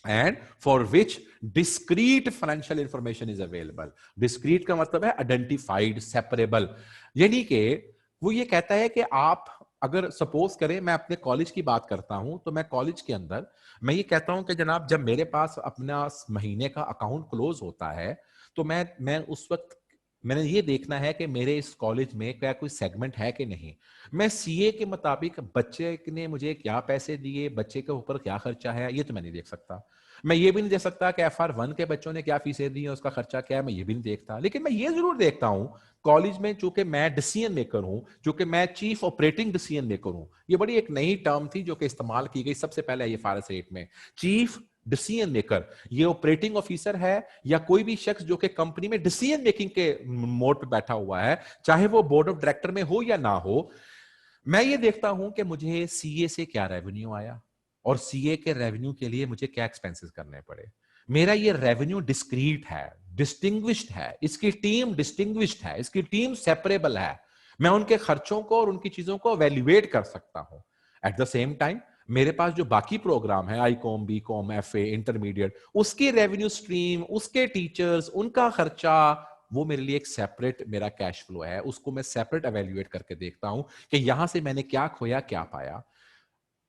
and for which discrete financial information is available। discrete का मतलब है आइडेंटिफाइड, सेपरेबल। यानी कि वो ये कहता है कि आप अगर सपोज करें मैं अपने कॉलेज की बात करता हूं तो मैं कॉलेज के अंदर मैं ये कहता हूं कि जनाब जब मेरे पास अपना महीने का अकाउंट क्लोज होता है तो मैं उस वक्त मैंने ये देखना है कि मेरे इस कॉलेज में क्या कोई सेगमेंट है कि नहीं। मैं CA के मुताबिक बच्चे ने मुझे क्या पैसे दिए, बच्चे के ऊपर क्या खर्चा है, ये तो मैं नहीं देख सकता। मैं ये भी नहीं देख सकता कि FR1 के बच्चों ने क्या फीसें दी है, उसका खर्चा क्या है, मैं ये भी नहीं देखता। लेकिन मैं ये जरूर देखता हूं कॉलेज में, चूंकि मैं डिसीजन मेकर हूं, चूंकि मैं चीफ ऑपरेटिंग डिसीजन मेकर हूं। ये बड़ी एक नई टर्म थी जो कि इस्तेमाल की गई सबसे पहले IFRS 8 में, चीफ डिसीजन मेकर, ये ऑपरेटिंग ऑफिसर है या कोई भी शख्स जो कि कंपनी में डिसीजन मेकिंग के मोड पे बैठा हुआ है, चाहे वो बोर्ड ऑफ डायरेक्टर में हो या ना हो, मैं ये देखता हूं कि मुझे सीए से क्या रेवेन्यू आया और सीए के रेवेन्यू के लिए मुझे क्या एक्सपेंसेस करने पड़े। मेरा ये रेवेन्यू डिस्क्रीट है, डिस्टिंग्विश्ड है, इसकी टीम डिस्टिंग्विश्ड है, इसकी टीम सेपरेबल है। मैं उनके खर्चों को और उनकी चीजों को एवेल्युएट कर सकता हूं। एट द सेम टाइम मेरे पास जो बाकी प्रोग्राम है, आईकॉम, बीकॉम, एफए, इंटरमीडिएट, उसकी रेवेन्यू स्ट्रीम, उसके टीचर्स, उनका खर्चा, वो मेरे लिए एक सेपरेट मेरा कैश फ्लो है, उसको मैं सेपरेट एवेल्युएट करके देखता हूं कि यहां से मैंने क्या खोया, क्या पाया।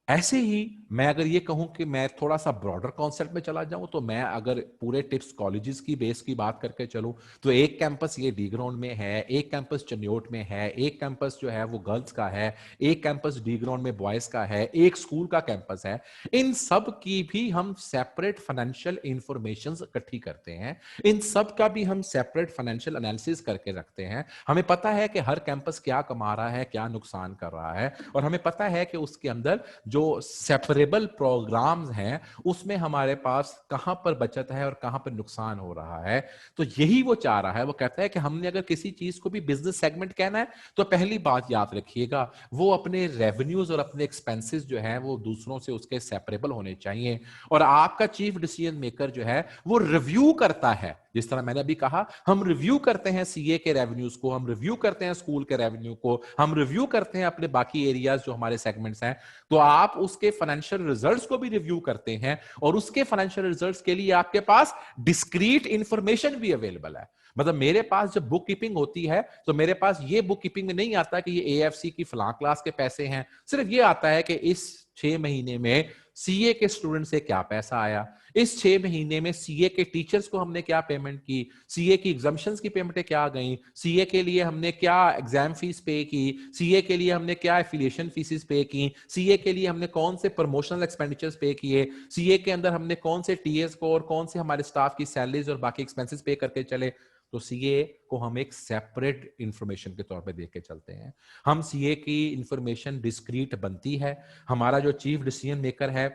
ऐसे ही मैं अगर ये कहूं कि मैं थोड़ा सा ब्रॉडर कॉन्सेप्ट में चला जाऊं, तो मैं अगर पूरे टिप्स कॉलेजेस की बेस की बात करके चलूं, तो एक कैंपस ये डी ग्राउंड में है, एक कैंपस चन्योट में है, एक कैंपस जो है वो गर्ल्स का है, एक कैंपस डी ग्राउंड में बॉयज का है, एक स्कूल का कैंपस है। इन सब की भी हम सेपरेट फाइनेंशियल इंफॉर्मेशन इकट्ठी करते हैं, इन सब का भी हम सेपरेट फाइनेंशियल एनालिसिस करके रखते हैं। हमें पता है कि हर कैंपस क्या कमा रहा है, क्या नुकसान कर रहा है, और हमें पता है कि उसके अंदर जो सेपरेबल प्रोग्राम्स हैं उसमें हमारे पास कहां पर बचत है और कहां पर नुकसान हो रहा है। तो यही वो चाह रहा है। वो कहता है कि हमने अगर किसी चीज को भी बिजनेस सेगमेंट कहना है, तो पहली बात याद रखिएगा, वो अपने रेवेन्यूज और अपने एक्सपेंसेस जो है वो दूसरों से उसके सेपरेबल होने चाहिए। और आपका चीफ डिसीजन मेकर जो है वो रिव्यू करता है, जिस तरह मैंने अभी कहा, हम रिव्यू करते हैं सीए के रेवेन्यूज को, हम रिव्यू करते हैं स्कूल के रेवेन्यू को, हम रिव्यू करते हैं अपने बाकी एरियाज जो हमारे सेगमेंट्स हैं। तो आप उसके फाइनेंशियल रिजल्ट्स को भी रिव्यू करते हैं, और उसके फाइनेंशियल रिजल्ट्स के लिए आपके पास डिस्क्रीट इंफॉर्मेशन भी अवेलेबल है। मतलब मेरे पास जब बुक कीपिंग होती है, तो मेरे पास ये बुक कीपिंग में नहीं आता कि ये एएफसी की फलां क्लास के पैसे हैं, सिर्फ ये आता है कि इस 6 महीने में सीए के स्टूडेंट से क्या पैसा आया, इस 6 महीने में सीए के टीचर्स को हमने क्या पेमेंट की, सीए की एग्जाम्शंस की पेमेंटें क्या गई, सीए के लिए हमने क्या एग्जाम फीस पे की, सीए के लिए हमने क्या एफिलिएशन फीसेस पे की, सीए के लिए हमने कौन से प्रमोशनल एक्सपेंडिचर्स पे किए, सीए के अंदर हमने कौन से टीएस को और कौन से हमारे स्टाफ की सैलरीज और बाकी एक्सपेंसेस पे करके चले। तो सीए को हम एक सेपरेट इंफॉर्मेशन के तौर पे देख के चलते हैं। हम सीए की इंफॉर्मेशन डिस्क्रीट बनती है। हमारा जो चीफ डिसीजन मेकर है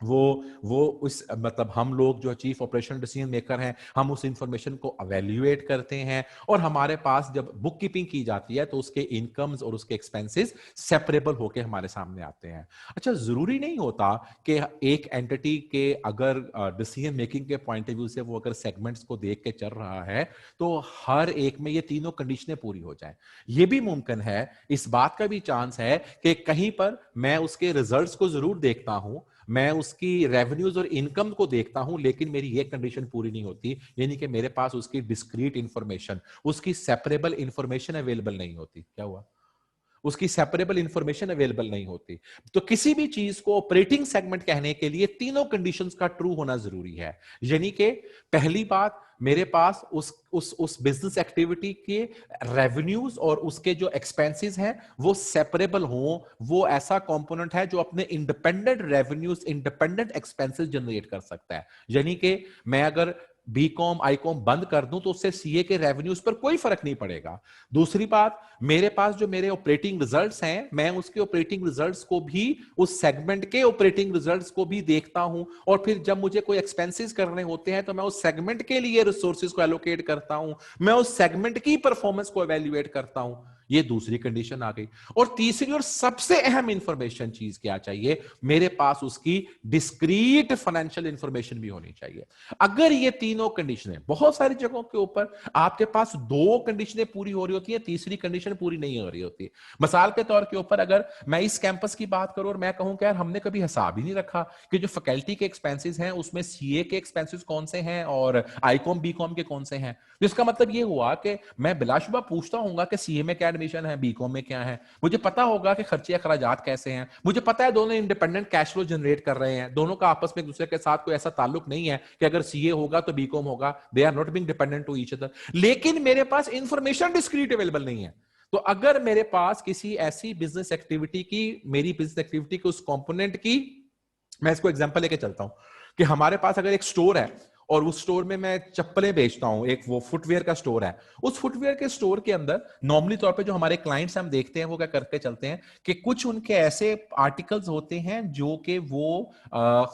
वो उस मतलब हम लोग जो चीफ ऑपरेशन डिसीजन मेकर हैं, हम उस इंफॉर्मेशन को एवेल्युएट करते हैं, और हमारे पास जब बुक कीपिंग की जाती है तो उसके इनकम्स और उसके एक्सपेंसेस सेपरेबल होके हमारे सामने आते हैं। अच्छा, जरूरी नहीं होता कि एक एंटिटी के अगर डिसीजन मेकिंग के पॉइंट ऑफ व्यू से वो अगर सेगमेंट्स को देख के चल रहा है तो हर एक में ये तीनों कंडीशनें पूरी हो जाएं। ये भी मुमकिन है, इस बात का भी चांस है कि कहीं पर मैं उसके रिजल्ट्स को जरूर देखता हूं, मैं उसकी रेवेन्यूज और इनकम को देखता हूं, लेकिन मेरी ये कंडीशन पूरी नहीं होती, यानी कि मेरे पास उसकी डिस्क्रीट इंफॉर्मेशन, उसकी सेपरेबल इंफॉर्मेशन अवेलेबल नहीं होती। क्या हुआ? उसकी सेपरेबल इंफॉर्मेशन अवेलेबल नहीं होती। तो किसी भी चीज को ऑपरेटिंग सेगमेंट कहने के लिए तीनों कंडीशंस का ट्रू होना जरूरी है। यानी कि पहली बात, मेरे पास उस बिजनेस एक्टिविटी के रेवेन्यूज और उसके जो एक्सपेंसेस हैं वो सेपरेबल हों, वो ऐसा कंपोनेंट है जो अपने independent revenues, independent expenses generate कर सकता है। यानी कि मैं अगर बीकॉम आईकॉम बंद कर दूं तो उससे सीए के रेवेन्यूज पर कोई फर्क नहीं पड़ेगा। दूसरी बात, मेरे पास जो मेरे ऑपरेटिंग रिजल्ट्स हैं, मैं उसके ऑपरेटिंग रिजल्ट्स को भी, उस सेगमेंट के ऑपरेटिंग रिजल्ट्स को भी देखता हूं, और फिर जब मुझे कोई एक्सपेंसेस करने होते हैं तो मैं उस सेगमेंट के लिए रिसोर्सेज को एलोकेट करता हूं, मैं उस सेगमेंट की परफॉर्मेंस को एवेल्युएट करता हूं। ये दूसरी कंडीशन आ गई। और तीसरी और सबसे अहम इंफॉर्मेशन चीज क्या चाहिए, मेरे पास उसकी डिस्क्रीट फाइनेंशियल इंफॉर्मेशन भी होनी चाहिए। अगर ये तीनों कंडीशनें, बहुत सारी जगहों के ऊपर आपके पास दो कंडीशनें पूरी हो रही होती है, तीसरी कंडीशन पूरी नहीं हो रही होती। मिसाल के तौर के ऊपर अगर मैं इस कैंपस की बात करूं और मैं कहूं कि यार हमने कभी हिसाब ही नहीं रखा कि जो फैकल्टी के एक्सपेंसेस हैं उसमें सीए के एक्सपेंसेस कौन से हैं और आईकॉम बीकॉम के कौन से हैं, जिसका मतलब ये हुआ कि मैं बिलाशुबा पूछता हूंगा कि सीए में क्या एडमिशन है, बीकॉम में क्या है, मुझे पता होगा कि खर्चे अखराजात कैसे हैं, मुझे पता है दोनों इंडिपेंडेंट कैश फ्लो जनरेट कर रहे हैं, दोनों का आपस में एक दूसरे के साथ कोई ऐसा ताल्लुक नहीं है कि अगर सीए होगा तो बीकॉम होगा, they are not being dependent to each other. लेकिन मेरे पास इंफॉर्मेशन डिस्क्रीट अवेलेबल नहीं है। तो अगर मेरे पास किसी ऐसी बिजनेस एक्टिविटी की, मेरी बिजनेस एक्टिविटी के उस कंपोनेंट की, मैं इसको एग्जांपल लेके चलता हूं कि हमारे पास अगर एक स्टोर है और उस स्टोर में मैं चप्पलें बेचता हूं, एक वो फुटवेयर का स्टोर है, उस फुटवेयर के स्टोर के अंदर नॉर्मली तौर पे जो हमारे क्लाइंट्स हम देखते हैं वो क्या करके चलते हैं कि कुछ उनके ऐसे आर्टिकल्स होते हैं जो कि वो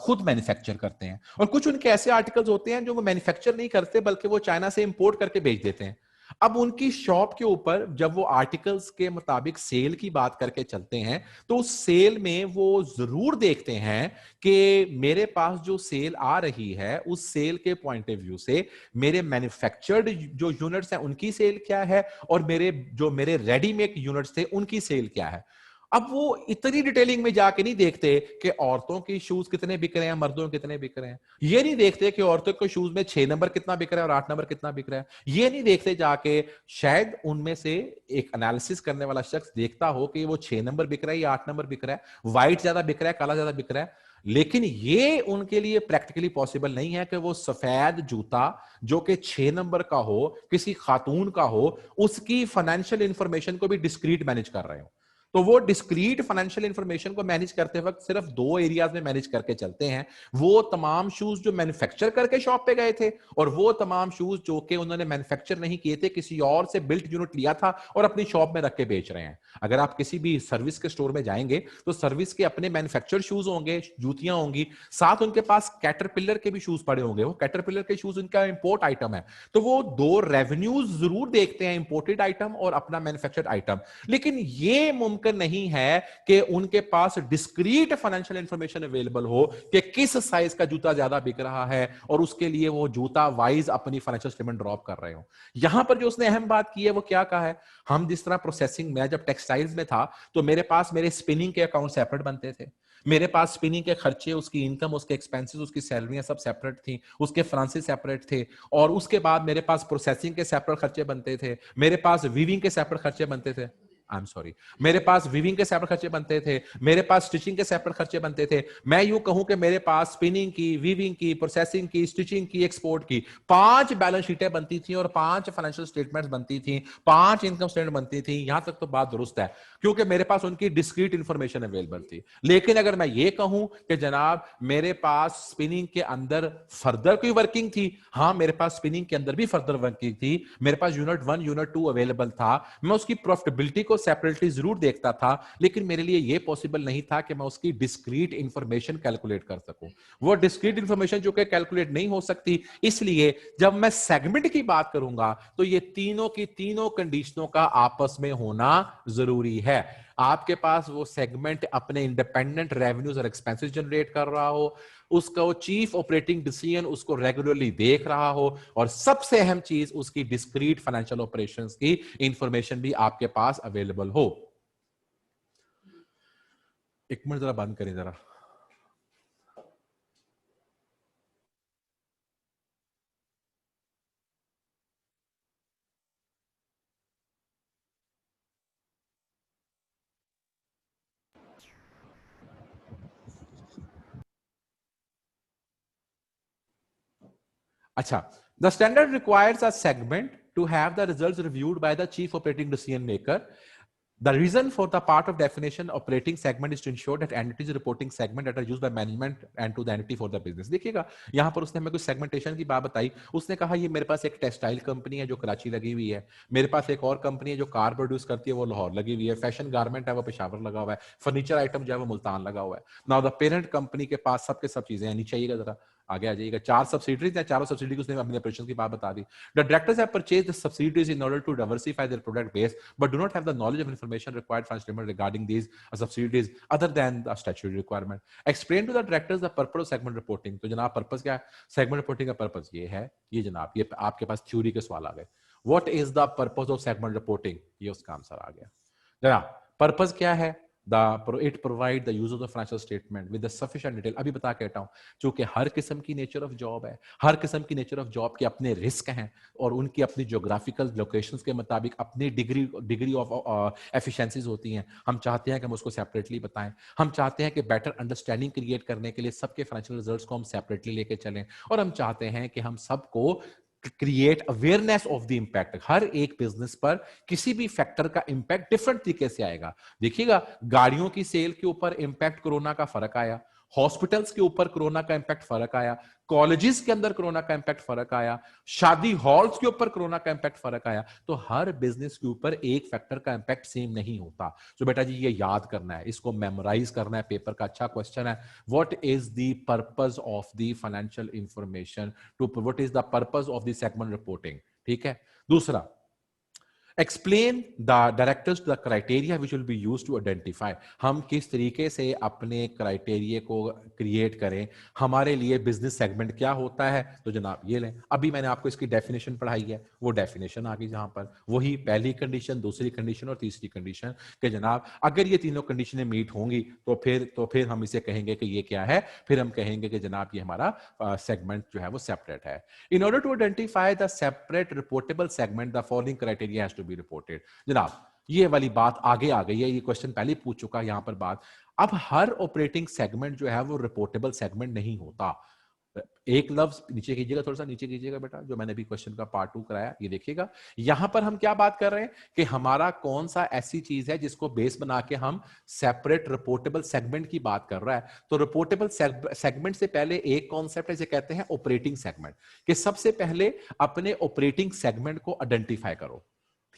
खुद मैन्युफैक्चर करते हैं, और कुछ उनके ऐसे आर्टिकल्स होते हैं जो वो मैन्युफैक्चर नहीं करते बल्कि वो चाइना से इंपोर्ट करके बेच देते हैं। अब उनकी शॉप के ऊपर जब वो आर्टिकल्स के मुताबिक सेल की बात करके चलते हैं तो उस सेल में वो जरूर देखते हैं कि मेरे पास जो सेल आ रही है उस सेल के पॉइंट ऑफ व्यू से मेरे मैन्युफैक्चर्ड जो यूनिट्स हैं उनकी सेल क्या है, और मेरे रेडीमेड यूनिट्स थे उनकी सेल क्या है। अब वो इतनी डिटेलिंग में जाके नहीं देखते कि औरतों की शूज कितने बिक रहे हैं, मर्दों के कितने बिक रहे हैं। ये नहीं देखते कि औरतों के शूज में 6 नंबर कितना बिक रहा है और 8 नंबर कितना बिक रहा है। ये नहीं देखते जाके, शायद उनमें से एक एनालिसिस करने वाला शख्स देखता हो कि वो 6 नंबर बिक रहा है या 8 नंबर बिक रहा है, व्हाइट ज्यादा बिक रहा है, काला ज्यादा बिक रहा है। लेकिन ये उनके लिए प्रैक्टिकली पॉसिबल नहीं है कि वो सफेद जूता जो कि 6 नंबर का हो, किसी खातून का हो, उसकी फाइनेंशियल इंफॉर्मेशन को भी डिस्क्रीट मैनेज कर रहे हो। तो वो डिस्क्रीट फाइनेंशियल इंफॉर्मेशन को मैनेज करते वक्त सिर्फ 2 एरियाज में मैनेज करके चलते हैं। वो तमाम शूज जो मैन्युफैक्चर करके शॉप पे गए थे, और वो तमाम शूज जो कि उन्होंने मैन्युफैक्चर नहीं किए थे, किसी और से बिल्ट यूनिट लिया था और अपनी शॉप में रख के बेच रहे हैं। अगर आप किसी भी सर्विस के स्टोर में जाएंगे तो सर्विस के अपने मैन्युफैक्चर्ड शूज होंगे, जूतियां होंगी, साथ उनके पास कैटरपिलर के भी शूज पड़े होंगे। वो कैटरपिलर के शूज उनका इंपोर्ट आइटम है, तो वो 2 रेवेन्यूज जरूर देखते हैं, इंपोर्टेड आइटम और अपना मैन्युफैक्चर्ड आइटम। लेकिन ये मुमकिन नहीं है कि उनके पास डिस्क्रीट फाइनेंशियल इंफॉर्मेशन अवेलेबल हो कि किस साइज का जूता ज्यादा बिक रहा है और उसके लिए वो जूता वाइज अपनी फाइनेंशियल स्टेटमेंट ड्रॉप कर रहे हो। यहां पर जो उसने अहम बात की है वो क्या कहा है, हम जिस तरह प्रोसेसिंग में, जब टेक्सटाइल्स में था तो मेरे पास मेरे स्पिनिंग के अकाउंट सेपरेट बनते थे, मेरे पास स्पिनिंग के खर्चे, उसकी इनकम, उसके एक्सपेंसेस, उसकी सैलरियां सब सेपरेट थी, उसके फ्रांसिस सेपरेट थे, और उसके बाद मेरे पास प्रोसेसिंग के सेपरेट खर्चे बनते थे, मेरे पास वीविंग के सेपरेट खर्चे बनते थे, आई एम सॉरी, मेरे पास वीविंग के सेपरेट खर्चे बनते थे, मेरे पास स्टिचिंग के सेपरेट खर्चे बनते थे। मैं यूं कहूं कि मेरे पास स्पिनिंग की, वीविंग की, प्रोसेसिंग की, स्टिचिंग की, एक्सपोर्ट की 5 बैलेंस शीटें बनती थी और 5 फाइनेंशियल स्टेटमेंट्स बनती थी, 5 इनकम स्टेटमेंट बनती थी। यहां तक तो बात दुरुस्त है क्योंकि मेरे पास उनकी डिस्क्रीट इंफॉर्मेशन अवेलेबल थी। लेकिन अगर मैं ये कहूं कि जनाब मेरे पास स्पिनिंग के अंदर फर्दर कोई वर्किंग थी, हाँ मेरे पास स्पिनिंग के अंदर भी फर्दर वर्किंग थी, मेरे पास यूनिट 1 यूनिट 2 अवेलेबल था, मैं उसकी प्रॉफिटेबिलिटी को सेपरेटली जरूर देखता था, लेकिन मेरे लिए यह पॉसिबल नहीं था कि मैं उसकी डिस्क्रीट इंफॉर्मेशन कैलकुलेट कर सकूं। वो डिस्क्रीट इंफॉर्मेशन जो कि कैलकुलेट नहीं हो सकती, इसलिए जब मैं सेगमेंट की बात करूंगा तो ये तीनों की तीनों कंडीशनों का आपस में होना जरूरी है। आपके पास वो सेगमेंट अपने इंडिपेंडेंट रेवेन्यूज और एक्सपेंसेस जनरेट कर रहा हो, उसका वो चीफ ऑपरेटिंग डिसीजन उसको रेगुलरली देख रहा हो, और सबसे अहम चीज उसकी डिस्क्रीट फाइनेंशियल ऑपरेशंस की इंफॉर्मेशन भी आपके पास अवेलेबल हो। एक मिनट जरा बंद करें जरा। अच्छा, the standard requires a segment to have the results reviewed by the chief operating decision maker. The reason for the part of definition operating segment is to ensure that entities reporting segment that are used by management and to the entity for the business. देखिएगा यहां पर उसने हमें कुछ segmentation की बात बताई। उसने कहा ये मेरे पास एक टेक्सटाइल कंपनी है जो कराची लगी हुई है, मेरे पास एक और कंपनी है जो कार प्रोड्यूस करती है वो लाहौर लगी हुई है, फैशन गारमेंट है वो पेशावर लगा हुआ है, फर्नीचर आइटम जो है वो मुल्तान लगा हुआ है। नाउ द पेरेंट कंपनी के पास सबके सब चीजें हैं। नीचे आइएगा जरा, आगे आ जाइएगा। 4 सब्सिडरीज हैं, चारों सब्सिडरी उसने अपने ऑपरेशन की बात बता दी। The directors have purchased the subsidiaries in order to diversify their product base, but do not have the knowledge of information required for statement regarding these subsidiaries other than the statutory requirement. Explain to the directors the purpose of segment reporting. तो जनाब purpose क्या है? Segment reporting का purpose ये है, ये जनाब ये आपके पास थ्योरी के सवाल आ गए। What is the purpose of segment reporting? ये उसका आंसर आ गया। जनाब पर्पस क्या है? It provide the use of the financial statement with the sufficient detail। अभी बता के हटा हूं, चूंकि हर किस्म की नेचर ऑफ जॉब है, हर किस्म की नेचर ऑफ जॉब के अपने रिस्क हैं और उनकी अपनी ज्योग्राफिकल लोकेशंस के मुताबिक अपनी डिग्री ऑफ एफिशिएंसीज होती हैं। हम चाहते हैं कि हम उसको सेपरेटली बताएं, हम चाहते हैं कि बेटर अंडरस्टैंडिंग क्रिएट करने के लिए सबके फाइनेंशियल रिजल्ट्स को हम सेपरेटली लेके चलें, और हम चाहते हैं कि हम सबको create awareness of the impact. हर एक बिजनेस पर किसी भी फैक्टर का इंपैक्ट डिफरेंट तरीके से आएगा। देखिएगा गाड़ियों की सेल के ऊपर इंपैक्ट कोरोना का फर्क आया, हॉस्पिटल्स के ऊपर कोरोना का इंपैक्ट फर्क आया, कॉलेजेस के अंदर कोरोना का इंपैक्ट फर्क आया, शादी हॉल्स के ऊपर कोरोना का इंपैक्ट फर्क आया। तो हर बिजनेस के ऊपर एक फैक्टर का इंपैक्ट सेम नहीं होता। तो बेटा जी ये याद करना है, इसको मेमोराइज करना है, पेपर का अच्छा क्वेश्चन है। What is the purpose of the financial information to, what is the purpose of the segment reporting, ठीक है। दूसरा, explain the directors the criteria which will be used to identify, हम किस तरीके से अपने क्राइटेरिया को क्रिएट करें, हमारे लिए बिजनेस सेगमेंट क्या होता है। तो जनाब ये लें, अभी मैंने आपको इसकी डेफिनेशन पढ़ाई है, वो डेफिनेशन आ गई जहां पर वही पहली कंडीशन, दूसरी कंडीशन और तीसरी कंडीशन कि जनाब अगर ये तीनों कंडीशनें मीट होंगी तो फिर हम इसे कहेंगे कि ये क्या है, फिर हम कहेंगे कि जनाब ये हमारा सेगमेंट जो है वो सेपरेट है। In order to identify the separate reportable segment the following criteria has to be reported. जनाब ये वाली बात आगे आ गई है, ये क्वेश्चन पहले पूछ चुका है यहां पर बात। अब हर ऑपरेटिंग सेगमेंट जो है वो रिपोर्टेबल सेगमेंट नहीं होता। एक लफ्ज नीचे कीजिएगा, थोड़ा सा नीचे कीजिएगा बेटा, जो मैंने अभी क्वेश्चन का पार्ट 2 कराया, ये देखिएगा। यहां पर हम क्या बात कर रहे हैं कि हमारा कौन सा ऐसी चीज है जिसको बेस बना के हम सेपरेट रिपोर्टेबल सेगमेंट की बात कर रहा है। तो रिपोर्टेबल सेगमेंट से पहले एक कॉन्सेप्ट है, जिसे कहते हैं ऑपरेटिंग सेगमेंट, कि सबसे पहले अपने ऑपरेटिंग सेगमेंट को आइडेंटिफाई करो,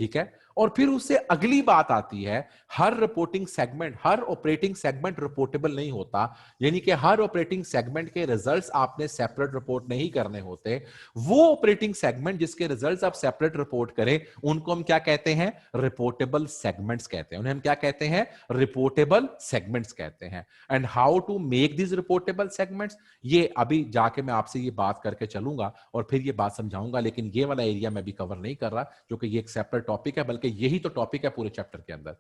ठीक है। और फिर उससे अगली बात आती है, हर रिपोर्टिंग सेगमेंट, हर ऑपरेटिंग सेगमेंट रिपोर्टेबल नहीं होता, यानी कि हर ऑपरेटिंग सेगमेंट के रिजल्ट्स आपने सेपरेट रिपोर्ट नहीं करने होते। वो ऑपरेटिंग सेगमेंट जिसके रिजल्ट्स आप सेपरेट रिपोर्ट करें, उनको हम क्या कहते हैं, रिपोर्टेबल सेगमेंट्स कहते हैं। उन्हें हम क्या कहते हैं, रिपोर्टेबल सेगमेंट्स कहते हैं। And how to make this reportable segments, ये अभी जाके मैं आपसे ये बात करके चलूंगा और फिर ये बात समझाऊंगा, लेकिन ये वाला एरिया मैं भी कवर नहीं कर रहा, क्योंकि ये एक सेपरेट टॉपिक है, बल्कि यही तो टॉपिक है पूरे चैप्टर के अंदर।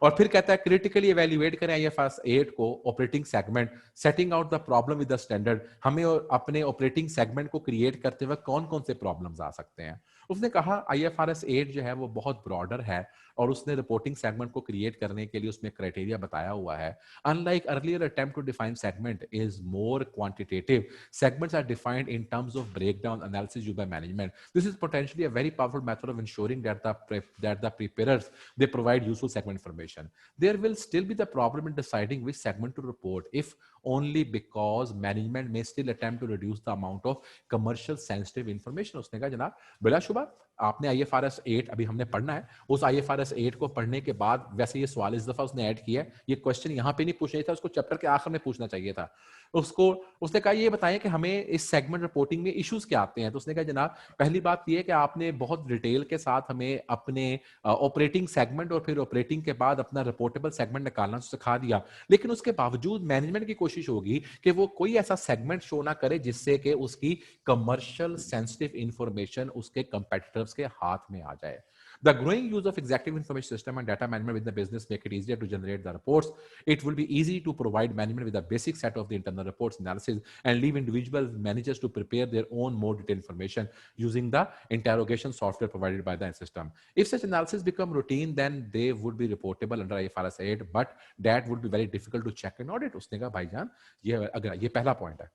और फिर कहता है क्रिटिकली इवैल्यूएट करें आईएफआरएस 8 को, operating segment, setting out the problem with the standard. हमें अपने ऑपरेटिंग सेगमेंट को क्रिएट करते वक्त कौन कौन से प्रॉब्लम्स आ सकते हैं। उसने कहा आईएफआरएस 8 जो है वो बहुत ब्रॉडर है, और उसने रिपोर्टिंग सेगमेंट को क्रिएट करने के लिए उसमें क्राइटेरिया बताया हुआ है। Unlike earlier attempt to define segment is more quantitative, segments are defined in terms of breakdown analysis used by management. This is potentially a very powerful method of ensuring that the preparers they provide useful segment information. There will still be the problem in deciding which segment to report, if only because management may still attempt to reduce the amount of commercial sensitive information. उसने कहा जनाब बिलाशुबा आपने IFRS 8 अभी हमने पढ़ना है, उस IFRS 8 को पढ़ने के बाद, वैसे ये सवाल इस दफा उसने ऐड किया है, ये क्वेश्चन यहां पे नहीं पूछना था, उसको चैप्टर के आखिर में पूछना चाहिए था। उसने कहा ये बताएं कि हमें इस सेगमेंट रिपोर्टिंग में इश्यूज क्या आते हैं। तो उसने कहा जनाब पहली बात ये है कि आपने बहुत डिटेल के साथ हमें अपने ऑपरेटिंग सेगमेंट और फिर ऑपरेटिंग के बाद अपना रिपोर्टेबल सेगमेंट निकालना सिखा दिया, लेकिन उसके बावजूद मैनेजमेंट की कोशिश होगी कि वो कोई ऐसा सेगमेंट शो ना करे जिससे कि उसकी कमर्शियल सेंसिटिव इंफॉर्मेशन उसके कंपेटिटर्स के हाथ में आ जाए। The growing use of executive information system and data management within the business make it easier to generate the reports. It will be easy to provide management with a basic set of the internal reports analysis and leave individual managers to prepare their own more detailed information using the interrogation software provided by the system. If such analysis become routine, then they would be reportable under IFRS 8, but that would be very difficult to check and audit. उसने कहा भाईजान ये पहला point है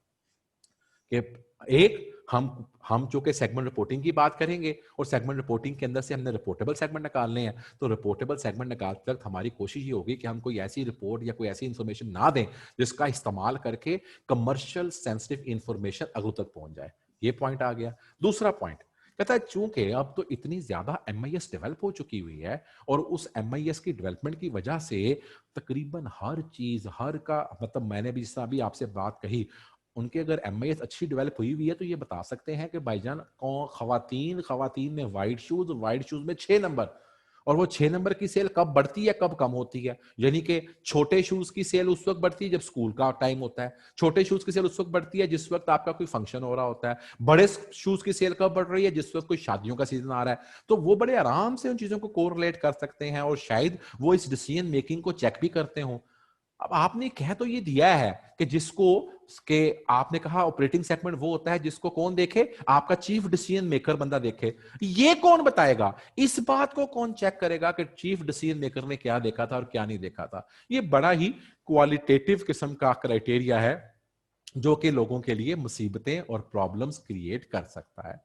कि एक हम चूंकि सेगमेंट रिपोर्टिंग की बात करेंगे और सेगमेंट रिपोर्टिंग के अंदर से हमने रिपोर्टेबल सेगमेंट निकालने हैं, तो रिपोर्टेबल सेगमेंट निकालते वक्त हमारी कोशिश ये होगी कि हम कोई ऐसी रिपोर्ट या कोई ऐसी इंफॉर्मेशन ना दें जिसका इस्तेमाल करके कमर्शियल सेंसिटिव इंफॉर्मेशन अगलों तक पहुंच जाए। ये पॉइंट आ गया। दूसरा पॉइंट कहता है चूंकि अब तो इतनी ज्यादा MIS डेवलप हो चुकी हुई है और उस MIS की डेवलपमेंट की वजह से तकरीबन हर चीज, हर का मतलब मैंने भी जिस अभी आपसे बात कही, उनके अगर MIS अच्छी डेवलप हुई हुई है तो ये बता सकते हैं कि भाईजान खवातीन में वाइट शूज में 6 नंबर, और वो 6 नंबर की सेल कब बढ़ती है कब कम होती है। यानी कि छोटे शूज की सेल उस वक्त बढ़ती है जब स्कूल का टाइम होता है, छोटे शूज की सेल उस वक्त बढ़ती है जिस वक्त आपका कोई फंक्शन हो रहा होता है, बड़े शूज की सेल कब बढ़ रही है जिस वक्त कोई शादियों का सीजन आ रहा है। तो वो बड़े आराम से उन चीजों को कोरिलेट कर सकते हैं और शायद वो इस डिसीजन मेकिंग को चेक भी करते हो। अब आपने कह तो ये दिया है कि जिसको के आपने कहा ऑपरेटिंग सेगमेंट वो होता है जिसको कौन देखे, आपका चीफ डिसीजन मेकर बंदा देखे। ये कौन बताएगा, इस बात को कौन चेक करेगा कि चीफ डिसीजन मेकर ने क्या देखा था और क्या नहीं देखा था। ये बड़ा ही क्वालिटेटिव किस्म का क्राइटेरिया है जो कि लोगों के लिए मुसीबतें और प्रॉब्लम्स क्रिएट कर सकता है।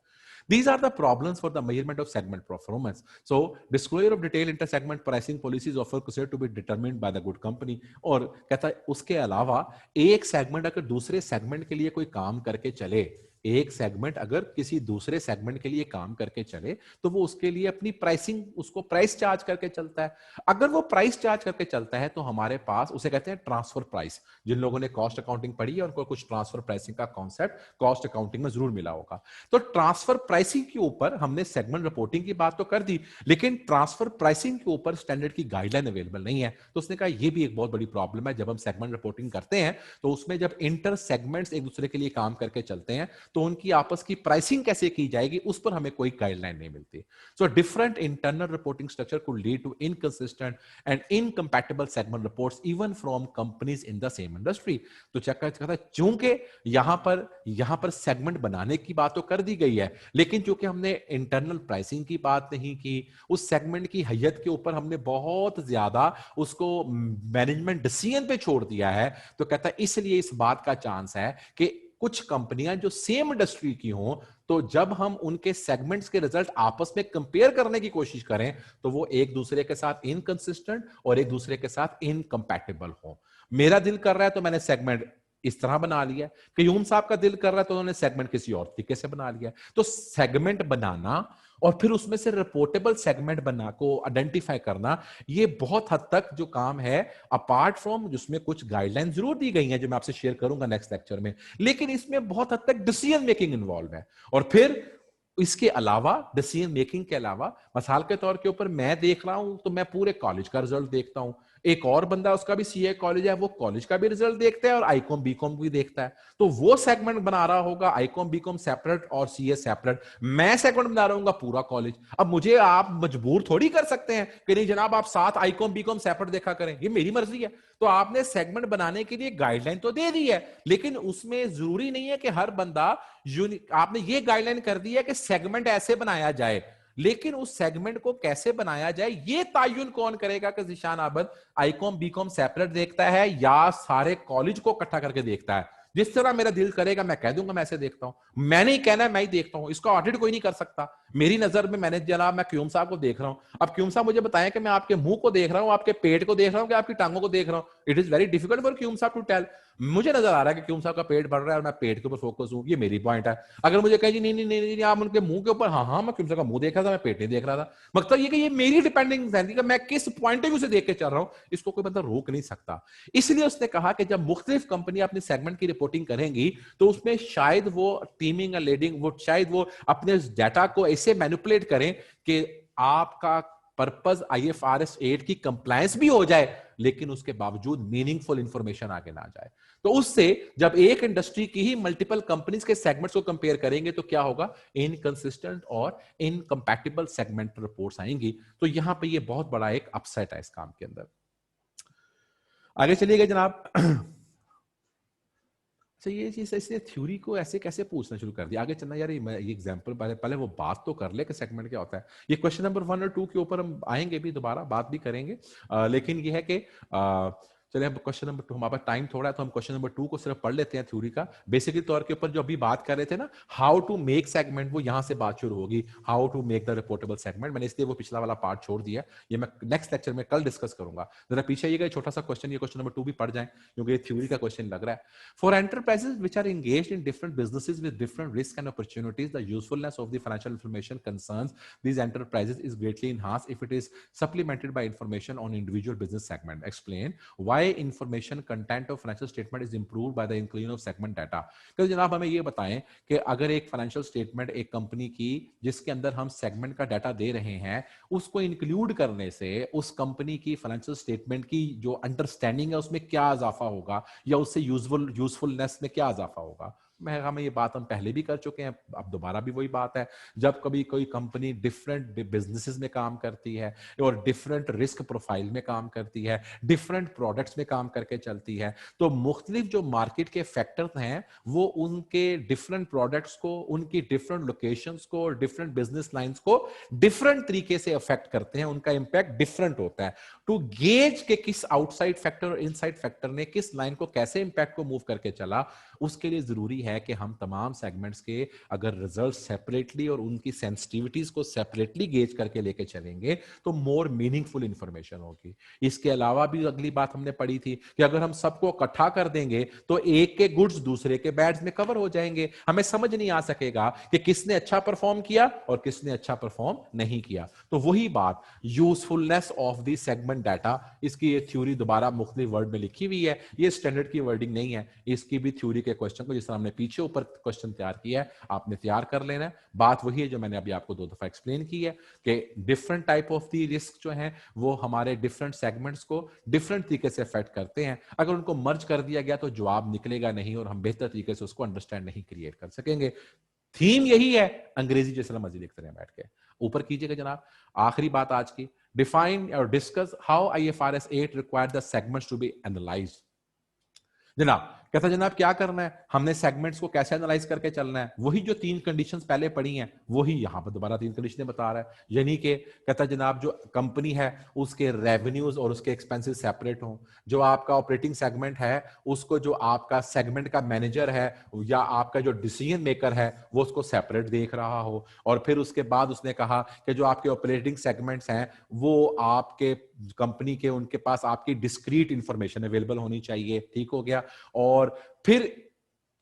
These are the problems for the measurement of segment performance. So disclosure of detailed inter-segment pricing policies offer considered to be determined by the good company. और कहता है उसके अलावा एक सेगमेंट अगर दूसरे सेगमेंट के लिए कोई काम करके चले, एक सेगमेंट अगर किसी दूसरे सेगमेंट के लिए काम करके चले तो वो उसके लिए अपनी प्राइसिंग, उसको प्राइस चार्ज करके चलता है। अगर वो प्राइस चार्ज करके चलता है तो हमारे पास उसे कहते हैं ट्रांसफर प्राइस। जिन लोगों ने कॉस्ट अकाउंटिंग पढ़ी है उनको कुछ ट्रांसफर प्राइसिंग का कॉन्सेप्ट कॉस्ट अकाउंटिंग में जरूर मिला होगा। तो ट्रांसफर प्राइसिंग के ऊपर हमने सेगमेंट रिपोर्टिंग की बात तो कर दी, लेकिन ट्रांसफर प्राइसिंग के ऊपर स्टैंडर्ड की गाइडलाइन अवेलेबल नहीं है। तो उसने कहा यह भी एक बहुत बड़ी प्रॉब्लम है। जब हम सेगमेंट रिपोर्टिंग करते हैं तो उसमें जब इंटर सेगमेंट्स एक दूसरे के लिए काम करके चलते हैं तो उनकी आपस की प्राइसिंग कैसे की जाएगी उस पर हमें कोई गाइडलाइन नहीं मिलती। So different internal reporting structure could lead to inconsistent and incompatible segment reports even from companies in the same industry. तो चक्कर चूंकि यहां पर सेगमेंट बनाने की बात तो कर दी गई है, लेकिन चूंकि हमने इंटरनल प्राइसिंग की बात नहीं की, उस सेगमेंट की हैयत के ऊपर हमने बहुत ज्यादा उसको मैनेजमेंट डिसीजन पे छोड़ दिया है, तो कहता है इसलिए इस बात का चांस है कि कुछ कंपनियां जो सेम इंडस्ट्री की हों तो जब हम उनके सेगमेंट्स के रिजल्ट आपस में कंपेयर करने की कोशिश करें तो वो एक दूसरे के साथ इनकंसिस्टेंट और एक दूसरे के साथ इनकंपैटिबल हो। मेरा दिल कर रहा है तो मैंने सेगमेंट इस तरह बना लिया, कयूम साहब का दिल कर रहा है तो उन्होंने सेगमेंट किसी और तरीके से बना लिया। तो सेगमेंट बनाना और फिर उसमें से रिपोर्टेबल सेगमेंट बना को आइडेंटिफाई करना, ये बहुत हद तक जो काम है, अपार्ट फ्रॉम जिसमें कुछ गाइडलाइन जरूर दी गई हैं जो मैं आपसे शेयर करूंगा नेक्स्ट लेक्चर में, लेकिन इसमें बहुत हद तक डिसीजन मेकिंग इन्वॉल्व है। और फिर इसके अलावा डिसीजन मेकिंग के अलावा मिसाल के तौर के ऊपर मैं देख रहा हूं तो मैं पूरे कॉलेज का रिजल्ट देखता हूं, एक और बंदा उसका भी सीए कॉलेज है वो कॉलेज का भी रिजल्ट देखता है और आईकॉम बीकॉम भी देखता है, तो वो सेगमेंट बना रहा होगा आईकॉम बीकॉम सेपरेट और सीए सेपरेट, मैं सेगमेंट बना रहा हूँ पूरा कॉलेज। अब मुझे आप मजबूर थोड़ी कर सकते हैं कि नहीं जनाब आप साथ आईकॉम बीकॉम सेपरेट देखा करें, ये मेरी मर्जी है। तो आपने सेगमेंट बनाने के लिए गाइडलाइन तो दे दी है, लेकिन उसमें जरूरी नहीं है कि हर बंदा आपने ये गाइडलाइन कर दी है कि सेगमेंट ऐसे बनाया जाए, लेकिन उस सेगमेंट को कैसे बनाया जाए ये तायुन कौन करेगा कि जिशान आबद आईकॉम बीकॉम सेपरेट देखता है या सारे कॉलेज को इकट्ठा करके देखता है। जिस तरह मेरा दिल करेगा मैं कह दूंगा मैं ऐसे देखता हूं, मैंने ही कहना है मैं ही देखता हूं, इसका ऑडिट कोई नहीं कर सकता। मेरी नजर में मैंने जनाब मैं क्यूम साहब को देख रहा हूं, अब क्यूम साहब मुझे बताएं कि मैं आपके मुंह को देख रहा हूं, आपके पेट को देख रहा हूं कि आपकी टांगों को देख रहा हूं। It is very difficult for Qayyum साहब टू टेल। मुझे नजर आ रहा है कि क्यूम साहब का पेट बढ़ रहा है और मैं पेट के ऊपर फोकस हूं, ये मेरी पॉइंट है। अगर मुझे कहें जी नहीं नहीं नहीं नहीं आप उनके मुंह के ऊपर, हाँ मैं क्यूम साहब का मुंह देख रहा था, मैं पेट नहीं देख रहा था, मतलब ये कि ये मेरी डिपेंडिंग है कि मैं किस पॉइंट ऑफ व्यू से देख के चल रहा हूं, इसको कोई बंदा रोक नहीं सकता। इसलिए उसने कहा कि जब मुख्तलिफ कंपनी अपनी सेगमेंट की रिपोर्टिंग करेंगी तो उसमें शायद वो टीमिंग और लीडिंग वो शायद वो अपने डाटा को ऐसे मैनिपुलेट करें कि आपका पर्पस आईएफआरएस 8 की कंप्लायंस भी हो जाए लेकिन उसके बावजूद मीनिंगफुल इंफॉर्मेशन आगे ना जाए। तो उससे जब एक इंडस्ट्री की ही मल्टीपल कंपनीज के सेगमेंट्स को कंपेयर करेंगे तो क्या होगा, इनकंसिस्टेंट और इनकंपैटिबल सेगमेंट रिपोर्ट्स आएंगी। तो यहां पे ये बहुत बड़ा एक अपसेट है इस काम के अंदर। आगे चलिएगा जनाब। अच्छा ये चीज इसने थ्योरी को ऐसे कैसे पूछना शुरू कर दिया, आगे चलना यार ये एग्जांपल पहले वो बात तो कर ले कि सेगमेंट क्या होता है। ये क्वेश्चन नंबर 1 और 2 के ऊपर हम आएंगे भी, दोबारा बात भी करेंगे, लेकिन ये है कि चलिए हम क्वेश्चन नंबर 2, हमारे पास टाइम थोड़ा है तो हम क्वेश्चन नंबर 2 को सिर्फ पढ़ लेते हैं थ्योरी का। बेसिकली तौर के ऊपर जो अभी बात कर रहे थे ना हाउ टू मेक सेगमेंट, वो यहां से बात शुरू होगी, how to make the reportable segment. मैंने इसलिए वो पिछला वाला पार्ट छोड़ दिया, ये मैं नेक्स्ट लेक्चर में कल डिस्कस करूंगा। जरा पीछे आइएगा, छोटा सा क्वेश्चन, ये क्वेश्चन नंबर 2 भी पढ़ जाएं क्योंकि ये थ्योरी का क्वेश्चन लग रहा है। For enterprises which are engaged in different businesses with different risk and opportunities the usefulness of the financial information concerns these enterprises is greatly enhanced if it is supplemented by information on individual business segment. Explain why information content of financial statement is improved by the inclusion of segment data. तो जनाब हमें ये बताएं कि अगर एक financial statement एक company की जिसके अंदर हम सेगमेंट का डाटा दे रहे हैं उसको इंक्लूड करने से उस कंपनी की फाइनेंशियल स्टेटमेंट की जो अंडरस्टैंडिंग है उसमें क्या इजाफा होगा या उससे यूजफुलनेस में क्या इजाफा होगा। हमें ये बात हम पहले भी कर चुके हैं, अब दोबारा भी वही बात है। जब कभी कोई कंपनी डिफरेंट बिजनेसेस में काम करती है और डिफरेंट रिस्क प्रोफाइल में काम करती है, डिफरेंट प्रोडक्ट्स में काम करके चलती है, तो मुख्तलिफ जो मार्केट के फैक्टर्स हैं वो उनके डिफरेंट प्रोडक्ट्स को, उनकी डिफरेंट लोकेशंस को, डिफरेंट बिजनेस लाइंस को डिफरेंट तरीके से अफेक्ट करते हैं, उनका इंपैक्ट डिफरेंट होता है। टू गेज के किस आउटसाइड फैक्टर और इनसाइड फैक्टर ने किस लाइन को कैसे इंपैक्ट को मूव करके चला, उसके लिए जरूरी है कि हम तमाम सेगमेंट्स के अगर रिजल्ट सेपरेटली और उनकी सेंसिटिविटीज को सेपरेटली गेज करके लेके चलेंगे तो मोर मीनिंगफुल इंफॉर्मेशन होगी। इसके अलावा भी अगली बात हमने पढ़ी थी कि अगर हम सबको इकट्ठा कर देंगे तो एक के गुड्स दूसरे के बैड्स में कवर हो जाएंगे, हमें समझ नहीं आ सकेगा कि किसने अच्छा परफॉर्म किया और किसने अच्छा परफॉर्म नहीं किया। तो वही बात usefulness of the segment data, इसकी ये थ्योरी दोबारा मुख्तलिफ वर्ड में लिखी हुई है, ये स्टैंडर्ड की वर्डिंग नहीं है, इसकी भी थ्योरी के क्वेश्चन को जिस तरह हमने पीछे ऊपर क्वेश्चन तैयार किया है आपने तैयार कर लेना है। बात वही है जो मैंने अभी आपको 2 दफा एक्सप्लेन की है कि different type of the risk जो है वो हमारे डिफरेंट सेगमेंट्स को डिफरेंट तरीके से अफेक्ट करते हैं। अगर उनको मर्ज कर दिया गया तो जवाब निकलेगा नहीं और हम बेहतर तरीके से उसको अंडरस्टैंड नहीं क्रिएट कर सकेंगे। थीम यही है, अंग्रेजी जिस तरह मर्जी लिखते रहे बैठ के। ऊपर कीजिएगा जनाब। आखिरी बात आज की, डिफाइन और discuss how IFRS 8 require the segments to be analysed. जनाब कहता जनाब क्या करना है, हमने सेगमेंट्स को कैसे एनालाइज करके चलना है, वही जो 3 कंडीशंस पहले पढ़ी हैं वही यहां पर दोबारा 3 कंडीशनें बता रहा है। यानी कि कहता जनाब जो कंपनी है उसके रेवेन्यूज और उसके एक्सपेंसेस सेपरेट हों, जो आपका ऑपरेटिंग सेगमेंट है उसको जो आपका सेगमेंट का मैनेजर है या आपका जो डिसीजन मेकर है वो उसको सेपरेट देख रहा हो, और फिर उसके बाद उसने कहा कि जो आपके ऑपरेटिंग सेगमेंट्स हैं वो आपके कंपनी के उनके पास आपकी डिस्क्रीट इंफॉर्मेशन अवेलेबल होनी चाहिए। ठीक हो गया। और फिर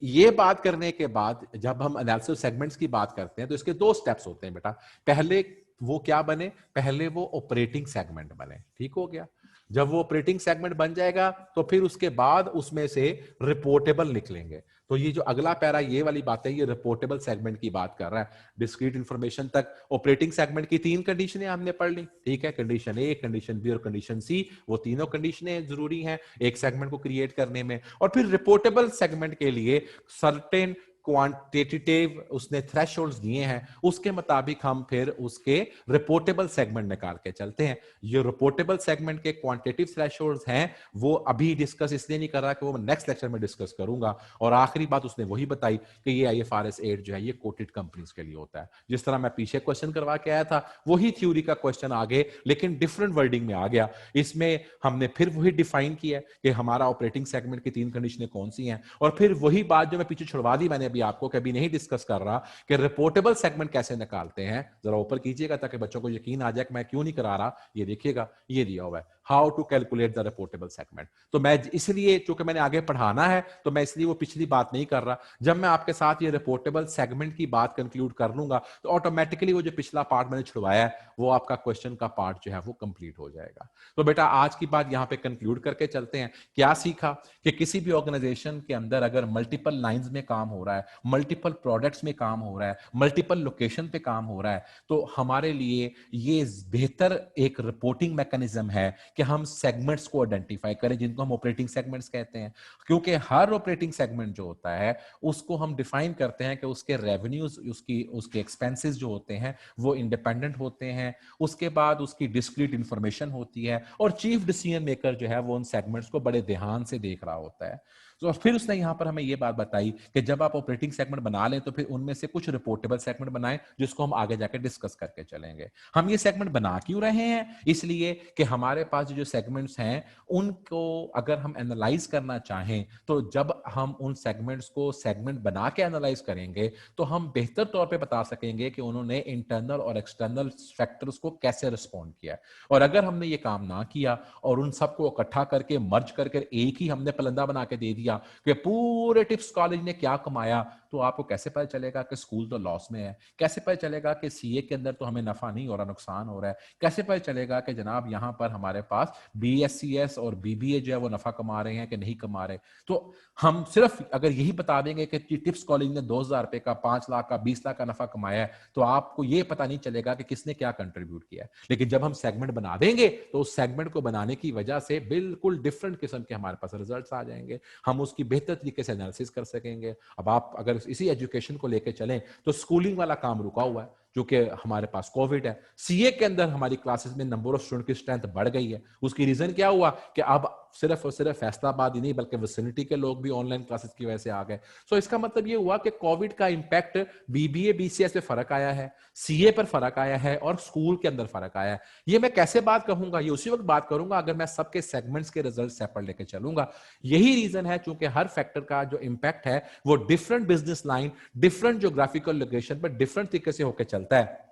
ये बात करने के बाद जब हम एनालिसिस सेगमेंट्स की बात करते हैं तो इसके 2 स्टेप्स होते हैं बेटा। पहले वो क्या बने, पहले वो ऑपरेटिंग सेगमेंट बने। ठीक हो गया। जब वो ऑपरेटिंग सेगमेंट बन जाएगा तो फिर उसके बाद उसमें से रिपोर्टेबल निकलेंगे। तो ये जो अगला पैरा ये वाली बात है ये रिपोर्टेबल सेगमेंट की बात कर रहा है। डिस्क्रीट इंफॉर्मेशन तक ऑपरेटिंग सेगमेंट की 3 कंडीशनें हमने पढ़ ली। ठीक है, कंडीशन ए, कंडीशन बी और कंडीशन सी, वो तीनों कंडीशनें जरूरी हैं एक सेगमेंट को क्रिएट करने में। और फिर रिपोर्टेबल सेगमेंट के लिए सर्टेन क्वांटिटेटिव उसने थ्रेशोल्ड्स दिए हैं, उसके मुताबिक हम फिर उसके रिपोर्टेबल सेगमेंट निकाल के चलते हैं। ये रिपोर्टेबल सेगमेंट के क्वांटिटेटिव थ्रेशोल्ड्स हैं वो अभी डिस्कस इसलिए नहीं कर रहा कि वो मैं नेक्स्ट लेक्चर में डिस्कस करूंगा। और आखिरी बात उसने वही बताई कि ये IFRS 8 जो है ये कोटेड कंपनीज के लिए होता है। जिस तरह मैं पीछे क्वेश्चन करवा के आया था वही थ्योरी का क्वेश्चन आगे लेकिन डिफरेंट वर्डिंग में आ गया। इसमें हमने फिर वही डिफाइन किया कि हमारा ऑपरेटिंग सेगमेंट की 3 कंडीशनें कौन सी हैं, और फिर वही बात जो मैं पीछे छुड़वा दी मैंने आपको कभी नहीं डिस्कस कर रहा कि रिपोर्टेबल सेगमेंट कैसे निकालते हैं। जरा ऊपर कीजिएगा ताकि बच्चों को यकीन आ जाए कि मैं क्यों नहीं करा रहा। ये देखिएगा, ये दिया हुआ है how to calculate the reportable segment. तो मैं इसलिए चूंकि मैंने आगे पढ़ाना है तो मैं इसलिए वो पिछली बात नहीं कर रहा। जब मैं आपके साथ ये रिपोर्टेबल सेगमेंट की बात कंक्लूड कर लूंगा तो ऑटोमेटिकली वो जो पिछला पार्ट मैंने छुड़वाया है वो आपका क्वेश्चन का पार्ट जो है वो कंप्लीट हो जाएगा। तो बेटा आज की बात यहां पे कंक्लूड करके चलते हैं। क्या सीखा कि किसी भी ऑर्गेनाइजेशन के अंदर अगर मल्टीपल लाइंस में काम हो रहा है, मल्टीपल प्रोडक्ट्स में काम हो रहा है, मल्टीपल लोकेशन पे काम हो रहा है, तो हमारे लिए ये बेहतर एक रिपोर्टिंग मैकेनिज्म है कि हम सेगमेंट्स को आइडेंटिफाई करें जिनको हम ऑपरेटिंग सेगमेंट्स कहते हैं। क्योंकि हर ऑपरेटिंग सेगमेंट जो होता है उसको हम डिफाइन करते हैं कि उसके रेवेन्यूज उसके एक्सपेंसेस जो होते हैं वो इंडिपेंडेंट होते हैं, उसके बाद उसकी डिस्क्रीट इंफॉर्मेशन होती है और चीफ डिसीजन मेकर जो है वो उन सेगमेंट्स को बड़े ध्यान से देख रहा होता है। तो फिर उसने यहां पर हमें ये बात बताई कि जब आप ऑपरेटिंग सेगमेंट बना लें तो फिर उनमें से कुछ रिपोर्टेबल सेगमेंट बनाएं जिसको हम आगे जाकर डिस्कस करके चलेंगे। हम ये सेगमेंट बना क्यों रहे हैं, इसलिए कि हमारे पास जो सेगमेंट्स हैं उनको अगर हम एनालाइज करना चाहें तो जब हम उन सेगमेंट्स को सेगमेंट बना के एनालाइज करेंगे तो हम बेहतर तौर पे बता सकेंगे कि उन्होंने इंटरनल और एक्सटर्नल फैक्टर्स को कैसे रिस्पॉन्ड किया। और अगर हमने ये काम ना किया और उन सबको इकट्ठा करके मर्ज करके एक ही हमने पलंदा बना के दे दिया कि पूरे टिप्स कॉलेज ने क्या कमाया, तो आपको कैसे पता चलेगा कि स्कूल तो लॉस में है, कैसे पता चलेगा कि सीए के अंदर तो हमें नफा नहीं हो रहा नुकसान हो रहा है, कैसे पता चलेगा कि जनाब यहां पर हमारे पास BSCS और BBA जो है वो नफा कमा रहे हैं कि नहीं कमा रहे। तो हम सिर्फ अगर यही बता देंगे कि टिप्स कॉलेज ने 2000 रुपए का 5 लाख का 20 लाख का नफा कमाया है तो आपको ये पता नहीं चलेगा कि किसने क्या कंट्रीब्यूट किया है। लेकिन जब हम सेगमेंट बना देंगे तो उस सेगमेंट को बनाने की वजह से बिल्कुल डिफरेंट किस्म के हमारे पास रिजल्ट्स आ जाएंगे, हम उसकी बेहतर तरीके से एनालिसिस कर सकेंगे। अब आप अगर इसी एजुकेशन को लेकर चलें तो स्कूलिंग वाला काम रुका हुआ है क्योंकि हमारे पास कोविड है। सीए के अंदर हमारी क्लासेस में नंबर ऑफ स्टूडेंट की स्ट्रेंथ बढ़ गई है। उसकी रीजन क्या हुआ कि अब सिर्फ और सिर्फ फैसलाबाद ही नहीं बल्कि विसिनिटी के लोग भी ऑनलाइन क्लासेस की वजह से आ गए। सो इसका मतलब ये हुआ कि कोविड का इंपैक्ट बीबीए बीसीएस पे फर्क आया है, सीए पर फर्क आया है और स्कूल के अंदर फर्क आया है। ये मैं कैसे बात कहूंगा, ये उसी वक्त बात करूंगा अगर मैं सबके सेगमेंट्स के रिजल्ट सेपरेट लेके चलूंगा। यही रीजन है चूंकि हर फैक्टर का जो इंपैक्ट है वो different business line, different geographical location पर डिफरेंट तरीके से होकर चलता है।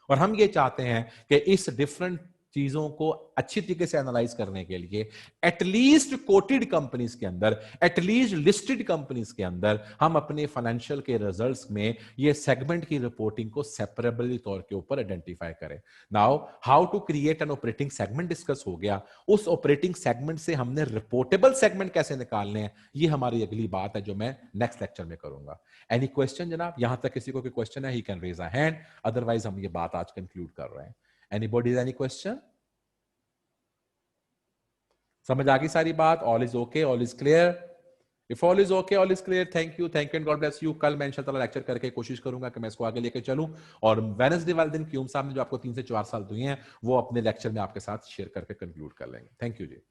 और हम ये चाहते हैं कि इस डिफरेंट चीजों को अच्छी तरीके से एनालाइज करने के लिए एटलीस्ट कोटेड कंपनीज के अंदर, एटलीस्ट लिस्टेड कंपनीज के अंदर हम अपने फाइनेंशियल के रिजल्ट्स में ये सेगमेंट की रिपोर्टिंग को सेपरेबल तौर के ऊपर आइडेंटिफाई करें। Now how to create an operating segment discuss हो गया, उस ऑपरेटिंग सेगमेंट से हमने रिपोर्टेबल सेगमेंट कैसे निकालने हैं, ये हमारी अगली बात है जो मैं नेक्स्ट लेक्चर में करूंगा। एनी क्वेश्चन जनाब? यहां तक किसी को कोई क्वेश्चन है, he can raise a hand, otherwise हम ये बात आज कंक्लूड कर रहे हैं। Anybody any question? समझ आ गई सारी बात? All is okay, all is clear. If all is okay, all is clear. Thank you and God bless you. कल मैं इंशाल्लाह लेक्चर करके कोशिश करूंगा कि मैं इसको आगे लेके चलूं, और वेडनेसडे वाले दिन क्यूम साहब ने जो आपको 3 से 4 साल दिए हैं वो अपने लेक्चर में आपके साथ शेयर करके कंक्लूड कर लेंगे। Thank you ji.